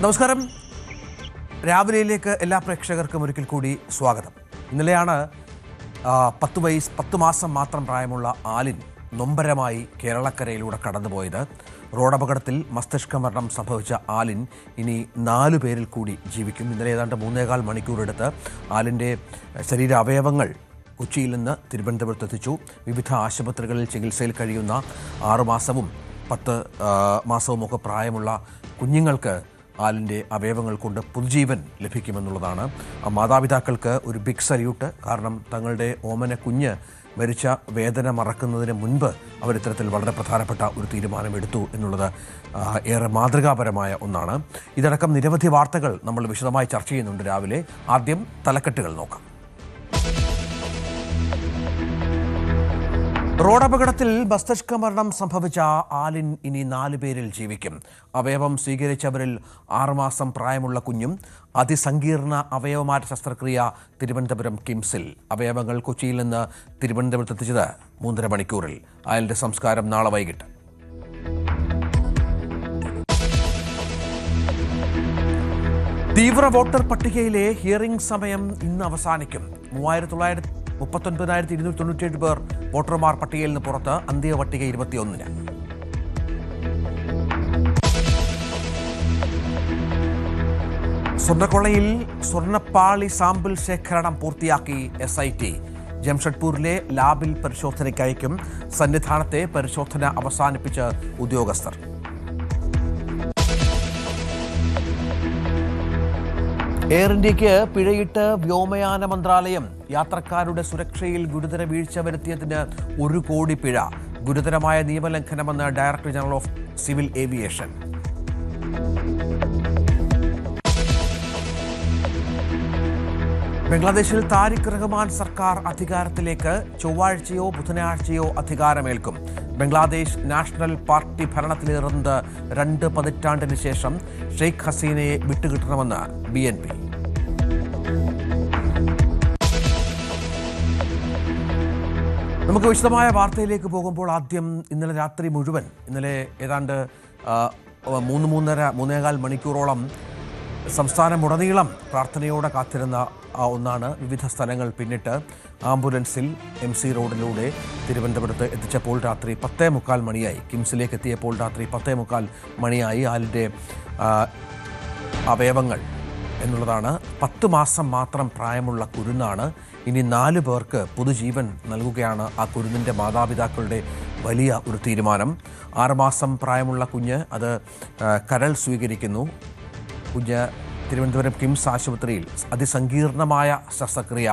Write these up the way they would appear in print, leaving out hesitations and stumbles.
നമസ്കാരം. രാവിലെയിലേക്ക് എല്ലാ പ്രേക്ഷകർക്കും ഒരിക്കൽ കൂടി സ്വാഗതം. ഇന്നലെയാണ് 10 മാസം മാത്രം പ്രായമുള്ള ആലിൻ നൊമ്പരമായി കേരളക്കരയിലൂടെ കടന്നുപോയത്. റോഡപകടത്തിൽ മസ്തിഷ്ക മരണം സംഭവിച്ച ആലിൻ ഇനി 4 പേരിൽ കൂടി ജീവിക്കും. ഇന്നലെ ഏതാണ്ട് 3.25 മണിക്കൂറെടുത്ത് ആലിൻ്റെ ശരീരാവയവങ്ങൾ കൊച്ചിയിൽ നിന്ന് തിരുവനന്തപുരത്ത് എത്തിച്ചു. വിവിധ ആശുപത്രികളിൽ ചികിത്സയിൽ കഴിയുന്ന 6 മാസവും 10 മാസവുമൊക്കെ പ്രായമുള്ള കുഞ്ഞുങ്ങൾക്ക് ആലിൻ്റെ അവയവങ്ങൾ കൊണ്ട് പുതുജീവൻ ലഭിക്കുമെന്നുള്ളതാണ്. മാതാപിതാക്കൾക്ക് ഒരു ബിഗ് സല്യൂട്ട്. കാരണം തങ്ങളുടെ ഓമന കുഞ്ഞ് മരിച്ച വേദന മറക്കുന്നതിന് മുൻപ് അവരിത്തരത്തിൽ വളരെ പ്രധാനപ്പെട്ട ഒരു തീരുമാനമെടുത്തു എന്നുള്ളത് ഏറെ മാതൃകാപരമായ ഒന്നാണ്. ഇതടക്കം നിരവധി വാർത്തകൾ നമ്മൾ വിശദമായി ചർച്ച ചെയ്യുന്നുണ്ട് രാവിലെ. ആദ്യം തലക്കെട്ടുകൾ നോക്കാം. റോഡപകടത്തിൽ മസ്തിഷ്ക മരണം സംഭവിച്ച ആലിൻ ഇനി 4 പേരിൽ ജീവിക്കും. അവയവം സ്വീകരിച്ചവരിൽ 6 മാസം പ്രായമുള്ള കുഞ്ഞും. അതിസങ്കീർണ അവയവമാറ്റ ശസ്ത്രക്രിയ തിരുവനന്തപുരം കിംസിൽ. അവയവങ്ങൾ കൊച്ചിയിൽ നിന്ന് തിരുവനന്തപുരത്ത് എത്തിച്ചത് 3.5 മണിക്കൂറിൽ. ആലിൻ്റെ സംസ്കാരം നാളെ വൈകിട്ട്. തീവ്ര വോട്ടർ പട്ടികയിലെ ഹിയറിംഗ് സമയം ഇന്ന് അവസാനിക്കും. 39,297 പേർ വോട്ടർമാർ പട്ടികയിൽ നിന്ന് പുറത്ത്. അന്തിമ പട്ടിക 21-ന്. സ്വർണ്ണക്കൊള്ളയിൽ സ്വർണ്ണപ്പാളി സാമ്പിൾ ശേഖരണം പൂർത്തിയാക്കി SIT. ജംഷഡ്പൂരിലെ ലാബിൽ പരിശോധനയ്ക്കയക്കും. സന്നിധാനത്തെ പരിശോധന അവസാനിപ്പിച്ച് ഉദ്യോഗസ്ഥർ. എയർ ഇന്ത്യക്ക് പിഴയിട്ട് വ്യോമയാന മന്ത്രാലയം. യാത്രക്കാരുടെ സുരക്ഷയിൽ ഗുരുതര വീഴ്ച വരുത്തിയതിന് 1 കോടി പിഴ. ഗുരുതരമായ നിയമലംഘനമെന്ന് director general of civil aviation. ബംഗ്ലാദേശിൽ താരിഖ് റഹ്മാൻ സർക്കാർ അധികാരത്തിലേക്ക്. ചൊവ്വാഴ്ചയോ ബുധനാഴ്ചയോ അധികാരമേൽക്കും. ബംഗ്ലാദേശ് നാഷണൽ പാർട്ടി ഭരണത്തിലേറുന്നത് 2 പതിറ്റാണ്ടിന് ശേഷം. ഷെയ്ഖ് ഹസീനയെ വിട്ടുകിട്ടണമെന്ന് BNP. നമുക്ക് വിശദമായ വാർത്തയിലേക്ക് പോകുമ്പോൾ ആദ്യം ഇന്നലെ രാത്രി മുഴുവൻ, ഇന്നലെ ഏതാണ്ട് 3.5 മണിക്കൂറോളം സംസ്ഥാനമുടനീളം പ്രാർത്ഥനയോടെ കാത്തിരുന്ന ഒന്നാണ്. വിവിധ സ്ഥലങ്ങൾ പിന്നിട്ട് ആംബുലൻസിൽ MC റോഡിലൂടെ തിരുവനന്തപുരത്ത് എത്തിച്ചപ്പോൾ രാത്രി 10:45 മണിയായി. കിംസിലേക്ക് എത്തിയപ്പോൾ രാത്രി 10:45 മണിയായി. ആലിൻ്റെ അവയവങ്ങൾ എന്നുള്ളതാണ്. 10 മാസം മാത്രം പ്രായമുള്ള കുരുന്നാണ്. ഇനി 4 പേർക്ക് പുതുജീവൻ നൽകുകയാണ് ആ കുരുന്നിൻ്റെ മാതാപിതാക്കളുടെ വലിയ ഒരു തീരുമാനം. 6 മാസം പ്രായമുള്ള കുഞ്ഞ് അത് കരൾ സ്വീകരിക്കുന്നു. കുഞ്ഞ് തിരുവനന്തപുരം കിംസ് ആശുപത്രിയിൽ അതിസങ്കീർണമായ ശസ്ത്രക്രിയ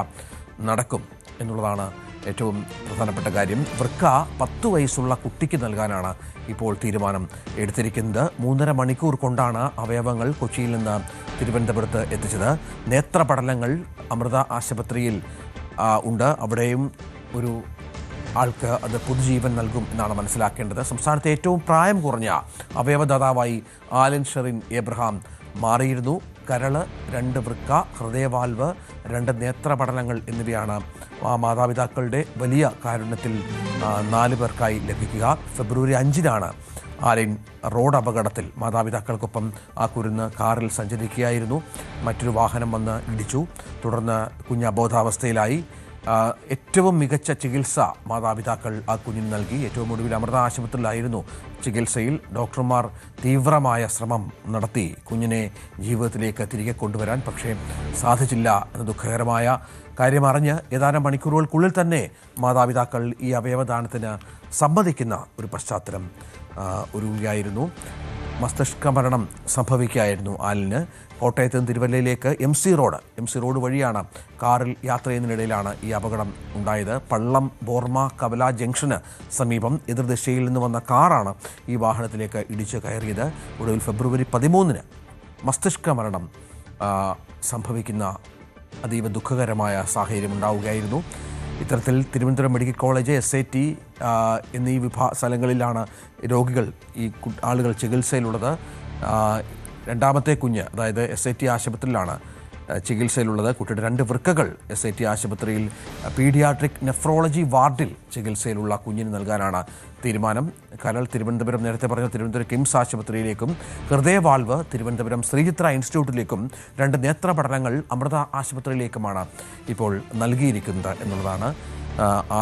നടക്കും എന്നുള്ളതാണ് ഏറ്റവും പ്രധാനപ്പെട്ട കാര്യം. വൃക്ക 10 വയസ്സുള്ള കുട്ടിക്ക് നൽകാനാണ് ഇപ്പോൾ തീരുമാനം എടുത്തിരിക്കുന്നത്. 3.5 മണിക്കൂർ കൊണ്ടാണ് അവയവങ്ങൾ കൊച്ചിയിൽ നിന്ന് തിരുവനന്തപുരത്ത് എത്തിച്ചത്. നേത്രപടലങ്ങൾ അമൃത ആശുപത്രിയിൽ ഉണ്ട്. അവിടെയും ഒരു ആൾക്ക് അത് പുതുജീവൻ നൽകും എന്നാണ് മനസ്സിലാക്കേണ്ടത്. സംസ്ഥാനത്തെ ഏറ്റവും പ്രായം കുറഞ്ഞ അവയവദാതാവായി ആലിൻ ഷെറിൻ എബ്രഹാം മാറിയിരുന്നു. കരള്, 2 വൃക്ക, ഹൃദയവാൽവ്, 2 നേത്രപടലങ്ങൾ എന്നിവയാണ് മാതാപിതാക്കളുടെ വലിയ കാരുണ്യത്തിൽ 4 പേർക്കായി ലഭിക്കുക. ഫെബ്രുവരി 5-നാണ് ആലിൻ റോഡ് അപകടത്തിൽ മാതാപിതാക്കൾക്കൊപ്പം ആ കുരുന്ന് കാറിൽ സഞ്ചരിക്കുകയായിരുന്നു. മറ്റൊരു വാഹനം വന്ന് ഇടിച്ചു. തുടർന്ന് കുഞ്ഞ് അബോധാവസ്ഥയിലായി. ഏറ്റവും മികച്ച ചികിത്സ മാതാപിതാക്കൾ ആ കുഞ്ഞിന് നൽകി. ഏറ്റവും ഒടുവിൽ അമൃത ആശുപത്രിയിലായിരുന്നു ചികിത്സയിൽ. ഡോക്ടർമാർ തീവ്രമായ ശ്രമം നടത്തി കുഞ്ഞിനെ ജീവിതത്തിലേക്ക് തിരികെ കൊണ്ടുവരാൻ. പക്ഷേ സാധിച്ചില്ല എന്ന ദുഃഖകരമായ കാര്യമറിഞ്ഞ് ഏതാനും മണിക്കൂറുകൾക്കുള്ളിൽ തന്നെ മാതാപിതാക്കൾ ഈ അവയവദാനത്തിന് സമ്മതിക്കുന്ന ഒരു പശ്ചാത്തലം ഒരുങ്ങുകയായിരുന്നു. മസ്തിഷ്ക മരണം സംഭവിക്കുകയായിരുന്നു ആലിന്. കോട്ടയത്ത് നിന്ന് തിരുവല്ലയിലേക്ക് MC റോഡ് വഴിയാണ് കാറിൽ യാത്ര ചെയ്യുന്നതിനിടയിലാണ് ഈ അപകടം ഉണ്ടായത്. പള്ളം ബോർമ കവല ജംഗ്ഷന് സമീപം എതിർദിശയിൽ നിന്ന് വന്ന കാറാണ് ഈ വാഹനത്തിലേക്ക് ഇടിച്ച് കയറിയത്. ഒടുവിൽ ഫെബ്രുവരി 13-ന് മസ്തിഷ്ക മരണം സംഭവിക്കുന്ന അതീവ ദുഃഖകരമായ സാഹചര്യം ഉണ്ടാവുകയായിരുന്നു. ഇത്തരത്തിൽ തിരുവനന്തപുരം മെഡിക്കൽ കോളേജ്, SIT എന്നീ സ്ഥലങ്ങളിലാണ് രോഗികൾ, ഈ ആളുകൾ ചികിത്സയിലുള്ളത്. രണ്ടാമത്തെ കുഞ്ഞ്, അതായത് SIT ആശുപത്രിയിലാണ് ചികിത്സയിലുള്ളത്. കുട്ടിയുടെ 2 വൃക്കകൾ SIT ആശുപത്രിയിൽ പീഡിയാട്രിക് നെഫ്രോളജി വാർഡിൽ ചികിത്സയിലുള്ള കുഞ്ഞിന് നൽകാനാണ് തീരുമാനം. കരൾ തിരുവനന്തപുരം, നേരത്തെ പറഞ്ഞ തിരുവനന്തപുരം കിംസ് ആശുപത്രിയിലേക്കും ഹൃദയവാൽവ് തിരുവനന്തപുരം ശ്രീചിത്ര ഇൻസ്റ്റിറ്റ്യൂട്ടിലേക്കും 2 നേത്ര പഠനങ്ങൾ അമൃത ആശുപത്രിയിലേക്കുമാണ് ഇപ്പോൾ നൽകിയിരിക്കുന്നത് എന്നുള്ളതാണ്.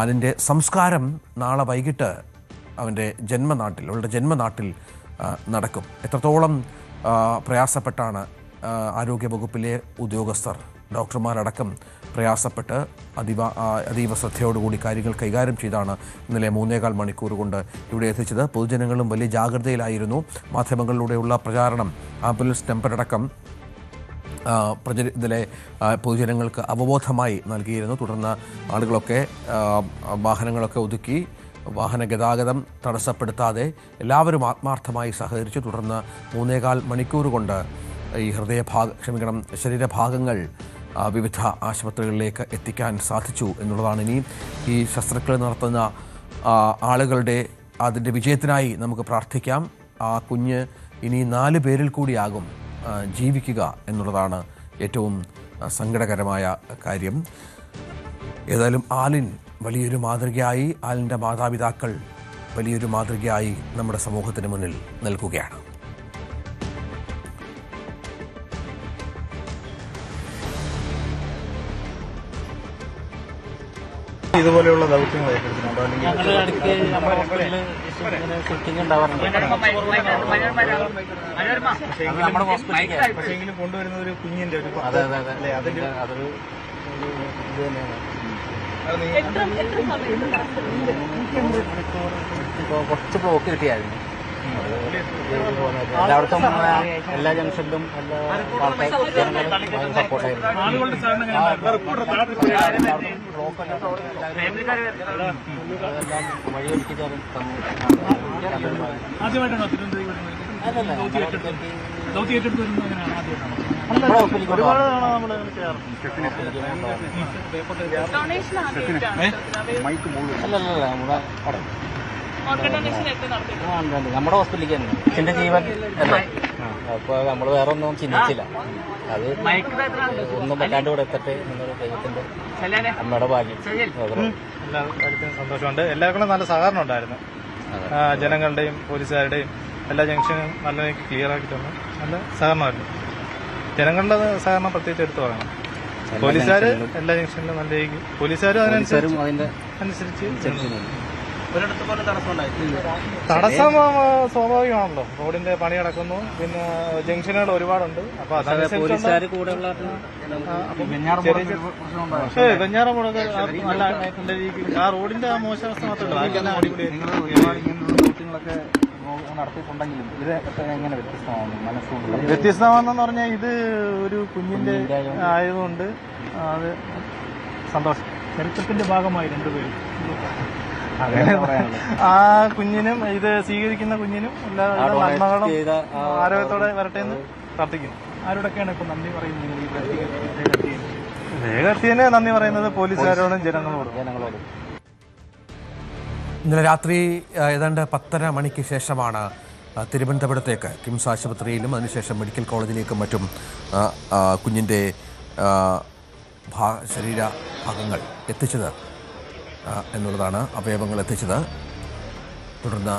ആലിൻ്റെ സംസ്കാരം നാളെ വൈകിട്ട് അവളുടെ ജന്മനാട്ടിൽ നടക്കും. എത്രത്തോളം പ്രയാസപ്പെട്ടാണ് ആരോഗ്യവകുപ്പിലെ ഉദ്യോഗസ്ഥർ, ഡോക്ടർമാരടക്കം പ്രയാസപ്പെട്ട് അതീവ ശ്രദ്ധയോടുകൂടി കാര്യങ്ങൾ കൈകാര്യം ചെയ്താണ് ഇന്നലെ 3.25 മണിക്കൂർ കൊണ്ട് ഇവിടെ എത്തിച്ചത്. പൊതുജനങ്ങളും വലിയ ജാഗ്രതയിലായിരുന്നു. മാധ്യമങ്ങളിലൂടെയുള്ള പ്രചാരണം, ആംബുലൻസ് നമ്പറടക്കം ഇതിലെ പൊതുജനങ്ങൾക്ക് അവബോധമായി നൽകിയിരുന്നു. തുടർന്ന് ആളുകളൊക്കെ വാഹനങ്ങളൊക്കെ ഒതുക്കി വാഹന ഗതാഗതം തടസ്സപ്പെടുത്താതെ എല്ലാവരും ആത്മാർത്ഥമായി സഹകരിച്ചു. തുടർന്ന് 3.25 മണിക്കൂർ കൊണ്ട് ഈ ശരീരഭാഗങ്ങൾ വിവിധ ആശുപത്രികളിലേക്ക് എത്തിക്കാൻ സാധിച്ചു എന്നുള്ളതാണ്. ഇനി ഈ ശസ്ത്രക്രിയ നടത്തുന്ന ആളുകളുടെ അതിൻ്റെ വിജയത്തിനായി നമുക്ക് പ്രാർത്ഥിക്കാം. ആ കുഞ്ഞ് ഇനി 4 പേരിൽ കൂടിയാകും ജീവിക്കുക എന്നുള്ളതാണ് ഏറ്റവും സങ്കടകരമായ കാര്യം. ഏതായാലും ആലിൻ വലിയൊരു മാതൃകയായി, ആലിൻ്റെ മാതാപിതാക്കൾ വലിയൊരു മാതൃകയായി നമ്മുടെ സമൂഹത്തിന് മുന്നിൽ നിൽക്കുകയാണ്. ഇതുപോലെയുള്ള ദൗത്യങ്ങൾ പക്ഷേങ്കിലും കൊണ്ടുവരുന്ന ഒരു കുഞ്ഞിന്റെ ഒരു അതൊരു കുറച്ച് ബ്ലോക്ക് കിട്ടിയായിരുന്നു. എല്ലായിടത്തും എല്ലാ ജംഗ്ഷനിലും എല്ലാ സപ്പോർട്ടായിരുന്നു. വഴിയൊരുക്കിച്ചാലും നമ്മുടെ ഹോസ്പിറ്റലിലേക്ക് തന്നെ എന്റെ ജീവൻ അല്ലേ. അപ്പൊ നമ്മള് വേറെ ഒന്നും ചിന്തിച്ചില്ല. അത് ഒന്നും പറ്റാണ്ട് ഇവിടെ എത്തട്ടെ എന്നൊരു ദൈവത്തിന്റെ അമ്മയുടെ ഭാഗ്യം. എല്ലാവർക്കും സന്തോഷമുണ്ട്. എല്ലാവർക്കും നല്ല സഹകരണം ഉണ്ടായിരുന്നു. ജനങ്ങളുടെയും പോലീസുകാരുടെയും എല്ലാ ജംഗ്ഷനും നല്ല രീതിക്ക് ക്ലിയർ ആക്കി തന്നു. നല്ല സഹകരണമായിരുന്നു. ജനങ്ങളുടെ സഹകരണം പ്രത്യേകിച്ച് എടുത്തു പറയണം. പോലീസുകാർ എല്ലാ ജംഗ്ഷനിലും നല്ല രീതിക്ക്, പോലീസുകാരും അതിനനുസരിച്ച് തടസ്സം സ്വാഭാവികമാണല്ലോ. റോഡിന്റെ പണി നടക്കുന്നു, പിന്നെ ജംഗ്ഷനുകൾ ഒരുപാടുണ്ട്. അപ്പൊ അതനുസരിച്ച് വെഞ്ഞാറമുളക് നല്ല രീതിക്ക് ആ റോഡിന്റെ ആ മോശാവസ്ഥ മാത്രമല്ല നടത്തിയിട്ടുണ്ടെങ്കിലും ഇത് എങ്ങനെ വ്യത്യസ്തമാണെന്ന് വ്യത്യസ്തമാണെന്ന് പറഞ്ഞാൽ ഇത് ഒരു കുഞ്ഞിന്റെ ആയതുകൊണ്ട് അത് സന്തോഷം. ചരിത്രത്തിന്റെ ഭാഗമായി 2 പേരും ആ കുഞ്ഞിനും ഇത് സ്വീകരിക്കുന്ന കുഞ്ഞിനും എല്ലാ നന്മകളും ആരോഗ്യത്തോടെ വരട്ടെ എന്ന് പ്രാർത്ഥിക്കുന്നു. ആരോടൊക്കെയാണ് ഇപ്പൊ നന്ദി പറയുന്നത്? വേഗത്തിന് നന്ദി പറയുന്നത് പോലീസുകാരോടും ജനങ്ങളോടും. ഇന്നലെ രാത്രി ഏതാണ്ട് 10:30 മണിക്ക് ശേഷമാണ് തിരുവനന്തപുരത്തേക്ക് കിംസ് ആശുപത്രിയിലും അതിനുശേഷം മെഡിക്കൽ കോളേജിലേക്കും മറ്റും കുഞ്ഞിൻ്റെ ശരീരഭാഗങ്ങൾ എത്തിച്ചത് എന്നുള്ളതാണ്, അവയവങ്ങൾ എത്തിച്ചത്. തുടർന്ന്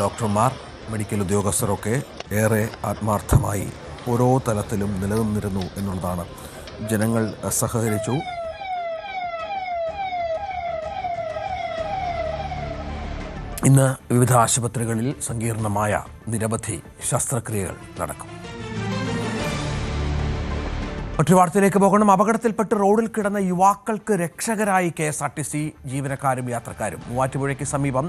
ഡോക്ടർമാർ, മെഡിക്കൽ ഉദ്യോഗസ്ഥരൊക്കെ ഏറെ ആത്മാർത്ഥമായി ഓരോ തലത്തിലും നിലനിന്നിരുന്നു എന്നുള്ളതാണ്. ജനങ്ങൾ സഹകരിച്ചു. ഇന്ന് വിവിധ ആശുപത്രികളിൽ സങ്കീർണമായ നിരവധി ശസ്ത്രക്രിയകൾ നടക്കും. മറ്റൊരു വാർത്തയിലേക്ക് പോകണം. അപകടത്തിൽപ്പെട്ട് റോഡിൽ കിടന്ന യുവാക്കൾക്ക് രക്ഷകരായി KSRTC ജീവനക്കാരും യാത്രക്കാരും. മൂവാറ്റുപുഴയ്ക്ക് സമീപം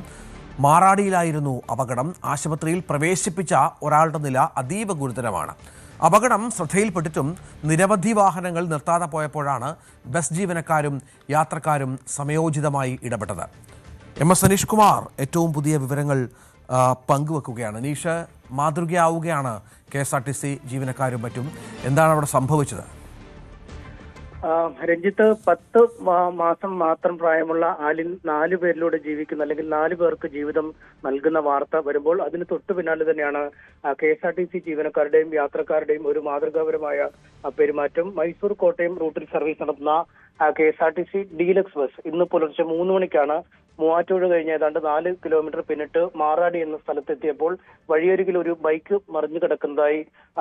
മാറാടിയിലായിരുന്നു അപകടം. ആശുപത്രിയിൽ പ്രവേശിപ്പിച്ച ഒരാളുടെ നില അതീവ ഗുരുതരമാണ്. അപകടം ശ്രദ്ധയിൽപ്പെട്ടിട്ടും നിരവധി വാഹനങ്ങൾ നിർത്താതെ പോയപ്പോഴാണ് ബസ് ജീവനക്കാരും യാത്രക്കാരും സമയോചിതമായി ഇടപെട്ടത്. MS അനീഷ് കുമാർ ഏറ്റവും പുതിയ വിവരങ്ങൾ പങ്കുവെക്കുകയാണ്. അനീഷ്, മാതൃകയാവുകയാണ് KSRTC ജീവനക്കാരും മറ്റും. എന്താണ് അവിടെ സംഭവിച്ചത്? രഞ്ജിത്ത് 10 മാസം മാത്രം പ്രായമുള്ള ആലിൻ 4 പേരിലൂടെ ജീവിക്കുന്ന അല്ലെങ്കിൽ 4 പേർക്ക് ജീവിതം നൽകുന്ന വാർത്ത വരുമ്പോൾ അതിന് തൊട്ടു പിന്നാലെ തന്നെയാണ് KSRTC ജീവനക്കാരുടെയും യാത്രക്കാരുടെയും ഒരു മാതൃകാപരമായ പെരുമാറ്റം. മൈസൂർ കോട്ടയം റൂട്ടിൽ സർവീസ് നടത്തുന്ന KSRTC ഡീലക്സ് ബസ് ഇന്ന് പുലർച്ചെ 3 മണിക്കാണ് മൂവാറ്റുപുഴ കഴിഞ്ഞ് ഏതാണ്ട് 4 കിലോമീറ്റർ പിന്നിട്ട് മാറാടി എന്ന സ്ഥലത്തെത്തിയപ്പോൾ വഴിയരികിൽ ഒരു ബൈക്ക് മറിഞ്ഞു കിടക്കുന്നതായി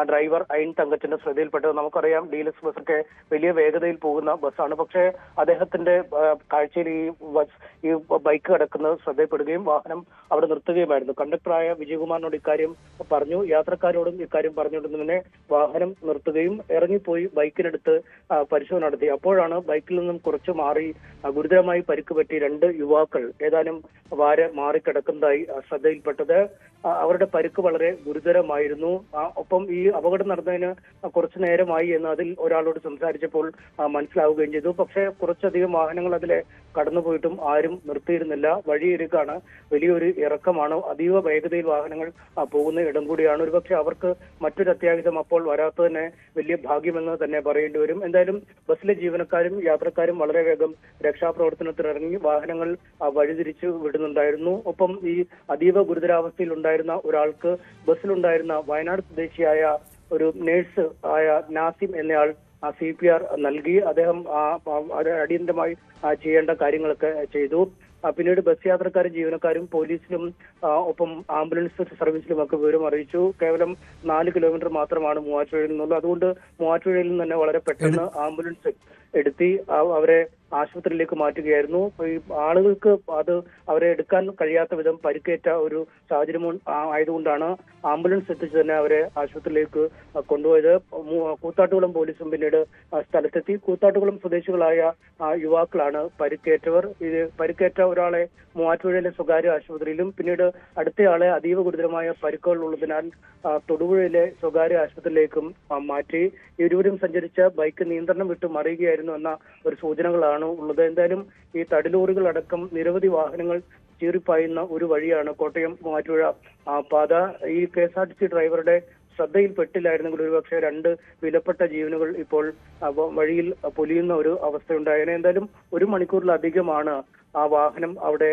ഡ്രൈവർ അയിൻ തങ്കച്ചന്റെ ശ്രദ്ധയിൽപ്പെട്ടത്. നമുക്കറിയാം ഡീലക്സ് ബസ്സൊക്കെ വലിയ വേഗതയിൽ പോകുന്ന ബസ്സാണ്. പക്ഷേ അദ്ദേഹത്തിന്റെ കാഴ്ചയിൽ ഈ ബൈക്ക് കിടക്കുന്നത് ശ്രദ്ധയിൽപ്പെടുകയും വാഹനം അവിടെ നിർത്തുകയുമായിരുന്നു. കണ്ടക്ടറായ വിജയകുമാറിനോട് ഇക്കാര്യം പറഞ്ഞു, യാത്രക്കാരോടും ഇക്കാര്യം പറഞ്ഞുകൊണ്ട് തന്നെ വാഹനം നിർത്തുകയും ഇറങ്ങിപ്പോയി ബൈക്കിനടുത്ത് പരിശോധന നടത്തി. അപ്പോഴാണ് ബൈക്കിൽ നിന്നും കുറച്ച് മാറി ഗുരുതരമായി പരിക്ക് പറ്റി 2 യുവാക്കൾ ഏതാനും മാറിക്കിടക്കുന്നതായി ശ്രദ്ധയിൽപ്പെട്ടത്. അവരുടെ പരിക്ക് വളരെ ഗുരുതരമായിരുന്നു. ഒപ്പം ഈ അപകടം നടന്നതിന് കുറച്ചു നേരമായി എന്ന് അതിൽ ഒരാളോട് സംസാരിച്ചപ്പോൾ മനസ്സിലാവുകയും ചെയ്തു. പക്ഷേ കുറച്ചധികം വാഹനങ്ങൾ അതിലെ കടന്നുപോയിട്ടും ആരും നിർത്തിയിരുന്നില്ല. വഴിയൊരുക്കാണ്, വലിയൊരു ഇറക്കമാണ്, അതീവ വേഗതയിൽ വാഹനങ്ങൾ പോകുന്ന ഇടം കൂടിയാണ്. ഒരുപക്ഷെ അവർക്ക് മറ്റൊരു അത്യാഹിതം അപ്പോൾ വരാത്തതന്നെ വലിയ ഭാഗ്യമെന്ന് തന്നെ പറയേണ്ടി വരും. എന്തായാലും ബസ്സിലെ ജീവനക്കാരും യാത്രക്കാരും വളരെ വേഗം രക്ഷാപ്രവർത്തനത്തിനിറങ്ങി വാഹനങ്ങൾ വഴിതിരിച്ചു വിടുന്നുണ്ടായിരുന്നു. ഒപ്പം ഈ അതീവ ഗുരുതരാവസ്ഥയിൽ ഉണ്ടായിരുന്ന ഒരാൾക്ക് ബസ്സിലുണ്ടായിരുന്ന വയനാട് സ്വദേശിയായ ഒരു നേഴ്സ് ആയ നാസിം എന്നയാൾ CPR നൽകി. അദ്ദേഹം അടിയന്തരമായി ചെയ്യേണ്ട കാര്യങ്ങളൊക്കെ ചെയ്തു. പിന്നീട് ബസ് യാത്രക്കാരും ജീവനക്കാരും പോലീസിലും ഒപ്പം ആംബുലൻസ് സർവീസിലുമൊക്കെ വിവരം അറിയിച്ചു. കേവലം 4 കിലോമീറ്റർ മാത്രമാണ് മൂവാറ്റുപുഴയിൽ നിന്നുള്ളത്. അതുകൊണ്ട് മൂവാറ്റുപുഴയിൽ നിന്ന് തന്നെ വളരെ പെട്ടെന്ന് ആംബുലൻസ് എടുത്തി അവരെ ആശുപത്രിയിലേക്ക് മാറ്റുകയായിരുന്നു. ഈ ആളുകൾക്ക് അവരെ എടുക്കാൻ കഴിയാത്ത വിധം പരിക്കേറ്റ ഒരു സാഹചര്യം ആയതുകൊണ്ടാണ് ആംബുലൻസ് എത്തിച്ച് തന്നെ അവരെ ആശുപത്രിയിലേക്ക് കൊണ്ടുപോയത്. കൂത്താട്ടുകുളം പോലീസും പിന്നീട് സ്ഥലത്തെത്തി. കൂത്താട്ടുകുളം സ്വദേശികളായ യുവാക്കളാണ് പരിക്കേറ്റവർ. ഇത് പരിക്കേറ്റ ഒരാളെ മൂവാറ്റുപുഴയിലെ സ്വകാര്യ ആശുപത്രിയിലും പിന്നീട് അടുത്തയാളെ അതീവ ഗുരുതരമായ പരിക്കുകൾ ഉള്ളതിനാൽ തൊടുപുഴയിലെ സ്വകാര്യ ആശുപത്രിയിലേക്കും മാറ്റി. ഇരുവരും സഞ്ചരിച്ച ബൈക്ക് നിയന്ത്രണം വിട്ട് മറിയുകയായിരുന്നു എന്ന ഒരു സൂചനകളാണ് ഉള്ളത്. എന്തായാലും ഈ തടിലോറികൾ അടക്കം നിരവധി വാഹനങ്ങൾ ചീറിപ്പായുന്ന ഒരു വഴിയാണ് കോട്ടയം മൂവാറ്റുപുഴ പാത. ഈ KSRTC ഡ്രൈവറുടെ ശ്രദ്ധയിൽപ്പെട്ടില്ലായിരുന്നെങ്കിൽ ഒരുപക്ഷെ 2 വിലപ്പെട്ട ജീവനുകൾ ഇപ്പോൾ വഴിയിൽ പൊലിയുന്ന ഒരു അവസ്ഥയുണ്ടായേനെ. എന്തായാലും 1 മണിക്കൂറിലധികമാണ് ആ വാഹനം അവിടെ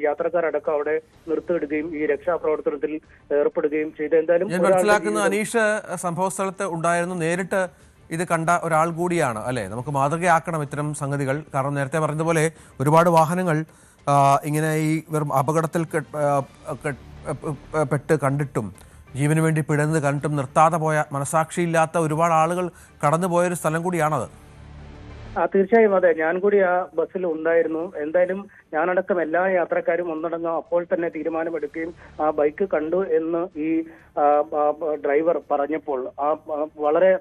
യാത്രക്കാരടക്കം അവിടെ നിർത്തിയിടുകയും ഈ രക്ഷാപ്രവർത്തനത്തിൽ ഏർപ്പെടുകയും ചെയ്തു. എന്തായാലും ഞാൻ മനസ്സിലാക്കുന്ന അനീഷ് സംഭവ സ്ഥലത്ത് ഉണ്ടായിരുന്നു, നേരിട്ട് ഇത് കണ്ട ഒരാൾ കൂടിയാണ് അല്ലേ? നമുക്ക് മാതൃകയാക്കണം ഇത്തരം സംഗതികൾ. കാരണം നേരത്തെ പറഞ്ഞതുപോലെ ഒരുപാട് വാഹനങ്ങൾ ഇങ്ങനെ ഈ വെറും അപകടത്തിൽ പെട്ട് കണ്ടിട്ടും ജീവന് വേണ്ടി പിടന്ന് കണ്ടിട്ടും നിർത്താതെ പോയ മനസാക്ഷിയില്ലാത്ത ഒരുപാട് ആളുകൾ കടന്നുപോയൊരു സ്ഥലം കൂടിയാണത്. തീർച്ചയായും അതെ, ഞാൻ കൂടി ആ ബസ്സിൽ ഉണ്ടായിരുന്നു. എന്തായാലും ഞാനടക്കം എല്ലാ യാത്രക്കാരും ഒന്നടങ്കം അപ്പോൾ തന്നെ തീരുമാനമെടുക്കുകയും ആ ബൈക്ക് കണ്ടു എന്ന് ഈ ഡ്രൈവർ പറഞ്ഞപ്പോൾ വളരെ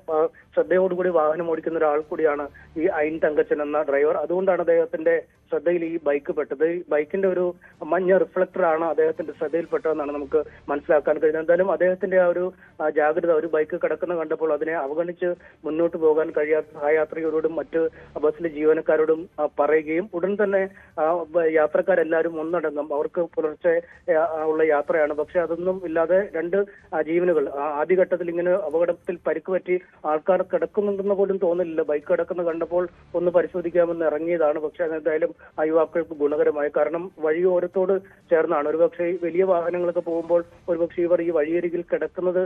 ശ്രദ്ധയോടുകൂടി വാഹനം ഓടിക്കുന്ന ഒരാൾ കൂടിയാണ് ഈ അയിൻ തങ്കച്ചൻ എന്ന ഡ്രൈവർ. അതുകൊണ്ടാണ് അദ്ദേഹത്തിന്റെ ശ്രദ്ധയിൽ ഈ ബൈക്ക് പെട്ടത്. ഈ ബൈക്കിന്റെ ഒരു മഞ്ഞ റിഫ്ലക്ടറാണ് അദ്ദേഹത്തിന്റെ ശ്രദ്ധയിൽപ്പെട്ടതെന്നാണ് നമുക്ക് മനസ്സിലാക്കാൻ കഴിയുന്നത്. എന്തായാലും അദ്ദേഹത്തിന്റെ ആ ഒരു ജാഗ്രത, ഒരു ബൈക്ക് കിടക്കുന്ന കണ്ടപ്പോൾ അതിനെ അവഗണിച്ച് മുന്നോട്ട് പോകാൻ കഴിയാത്ത സഹയാത്രികരോടും മറ്റ് ബസ്സിലെ ജീവനക്കാരോടും പറയുകയും ഉടൻ തന്നെ യാത്രക്കാരെല്ലാവരും ഒന്നടങ്കം അവർക്ക് പുലർച്ചെ ഉള്ള യാത്രയാണ്. പക്ഷെ അതൊന്നും ഇല്ലാതെ 2 ജീവനുകൾ ആദ്യഘട്ടത്തിൽ ഇങ്ങനെ അപകടത്തിൽ പരിക്ക് പറ്റി ആൾക്കാർ കിടക്കുന്നുണ്ടെന്ന് പോലും തോന്നില്ല. ബൈക്ക് കിടക്കുന്ന കണ്ടപ്പോൾ ഒന്ന് പരിശോധിക്കാമെന്ന് ഇറങ്ങിയതാണ്. പക്ഷെ എന്തായാലും ആ യുവാക്കൾക്ക് ഗുണകരമായി. കാരണം വഴിയോരത്തോട് ചേർന്നാണ്. ഒരുപക്ഷെ വലിയ വാഹനങ്ങളൊക്കെ പോകുമ്പോൾ ഒരുപക്ഷെ ഇവർ ഈ വഴിയരികിൽ കിടക്കുന്നത്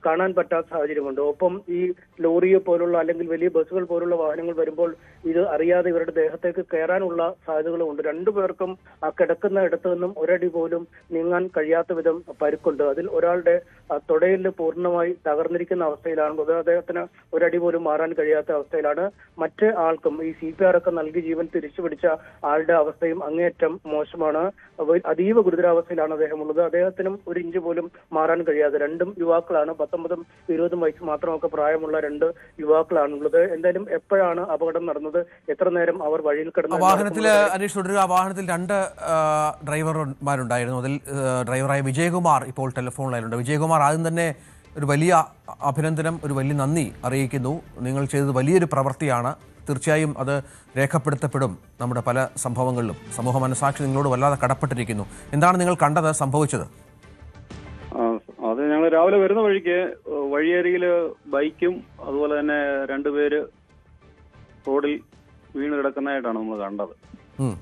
കാണാൻ പറ്റാത്ത സാഹചര്യമുണ്ട്. ഒപ്പം ഈ ലോറിയെ പോലുള്ള അല്ലെങ്കിൽ വലിയ ബസ്സുകൾ പോലുള്ള വാഹനങ്ങൾ വരുമ്പോൾ ഇത് അറിയാതെ ഇവരുടെ ദേഹത്തേക്ക് കയറാനുള്ള സാധ്യതകളുമുണ്ട്. 2 പേർക്കും ആ കിടക്കുന്ന ഇടത്തു നിന്നും ഒരടി പോലും നീങ്ങാൻ കഴിയാത്ത വിധം പരിക്കുണ്ട്. അതിൽ ഒരാളുടെ തുടയിൽ പൂർണ്ണമായി തകർന്നിരിക്കുന്ന അവസ്ഥയിലാണ്. അദ്ദേഹത്തിന് ഒരടി പോലും മാറാൻ കഴിയാത്ത അവസ്ഥയിലാണ്. മറ്റേ ആൾക്കും ഈ CPR ഒക്കെ നൽകി ജീവൻ തിരിച്ചു പിടിച്ച ആളുടെ അവസ്ഥയും അങ്ങേയറ്റം മോശമാണ്. അതീവ ഗുരുതരാവസ്ഥയിലാണ് അദ്ദേഹം ഉള്ളത്. അദ്ദേഹത്തിനും 1 ഇഞ്ച് പോലും മാറാൻ കഴിയാതെ 2 യുവാക്കളാണ്. 19ഉം 20ഉം വയസ്സ് മാത്രമൊക്കെ പ്രായമുള്ള 2 യുവാക്കളാണുള്ളത്. എന്തായാലും എപ്പോഴാണ് അപകടം നടന്നത്, എത്ര നേരം അവർ വഴിയിൽ കിടന്നു? വാഹനത്തിൽ അനീഷ് തുടരുക. ആ വാഹനത്തിൽ 2 ഡ്രൈവർമാരുണ്ടായിരുന്നു. അതിൽ ഡ്രൈവറായ വിജയകുമാർ ഇപ്പോൾ ടെലിഫോൺ ലൈനിലുണ്ട്. വിജയകുമാർ, ആദ്യം തന്നെ ഒരു വലിയ അഭിനന്ദനം, ഒരു വലിയ നന്ദി അറിയിക്കുന്നു. നിങ്ങൾ ചെയ്തത് വലിയൊരു പ്രവൃത്തിയാണ്. തീർച്ചയായും അത് രേഖപ്പെടുത്തപ്പെടും നമ്മുടെ പല സംഭവങ്ങളിലും. സമൂഹ മനസാക്ഷി നിങ്ങളോട് വല്ലാതെ കടപ്പെട്ടിരിക്കുന്നു. എന്താണ് നിങ്ങൾ കണ്ടത്, സംഭവിച്ചത്? അത് ഞങ്ങൾ രാവിലെ വരുന്ന വഴിക്ക് വഴിയരികിൽ ബൈക്കും അതുപോലെ തന്നെ 2 പേര് റോഡിൽ വീണ് കിടക്കുന്നതായിട്ടാണ് നമ്മൾ കണ്ടത്. ഉം.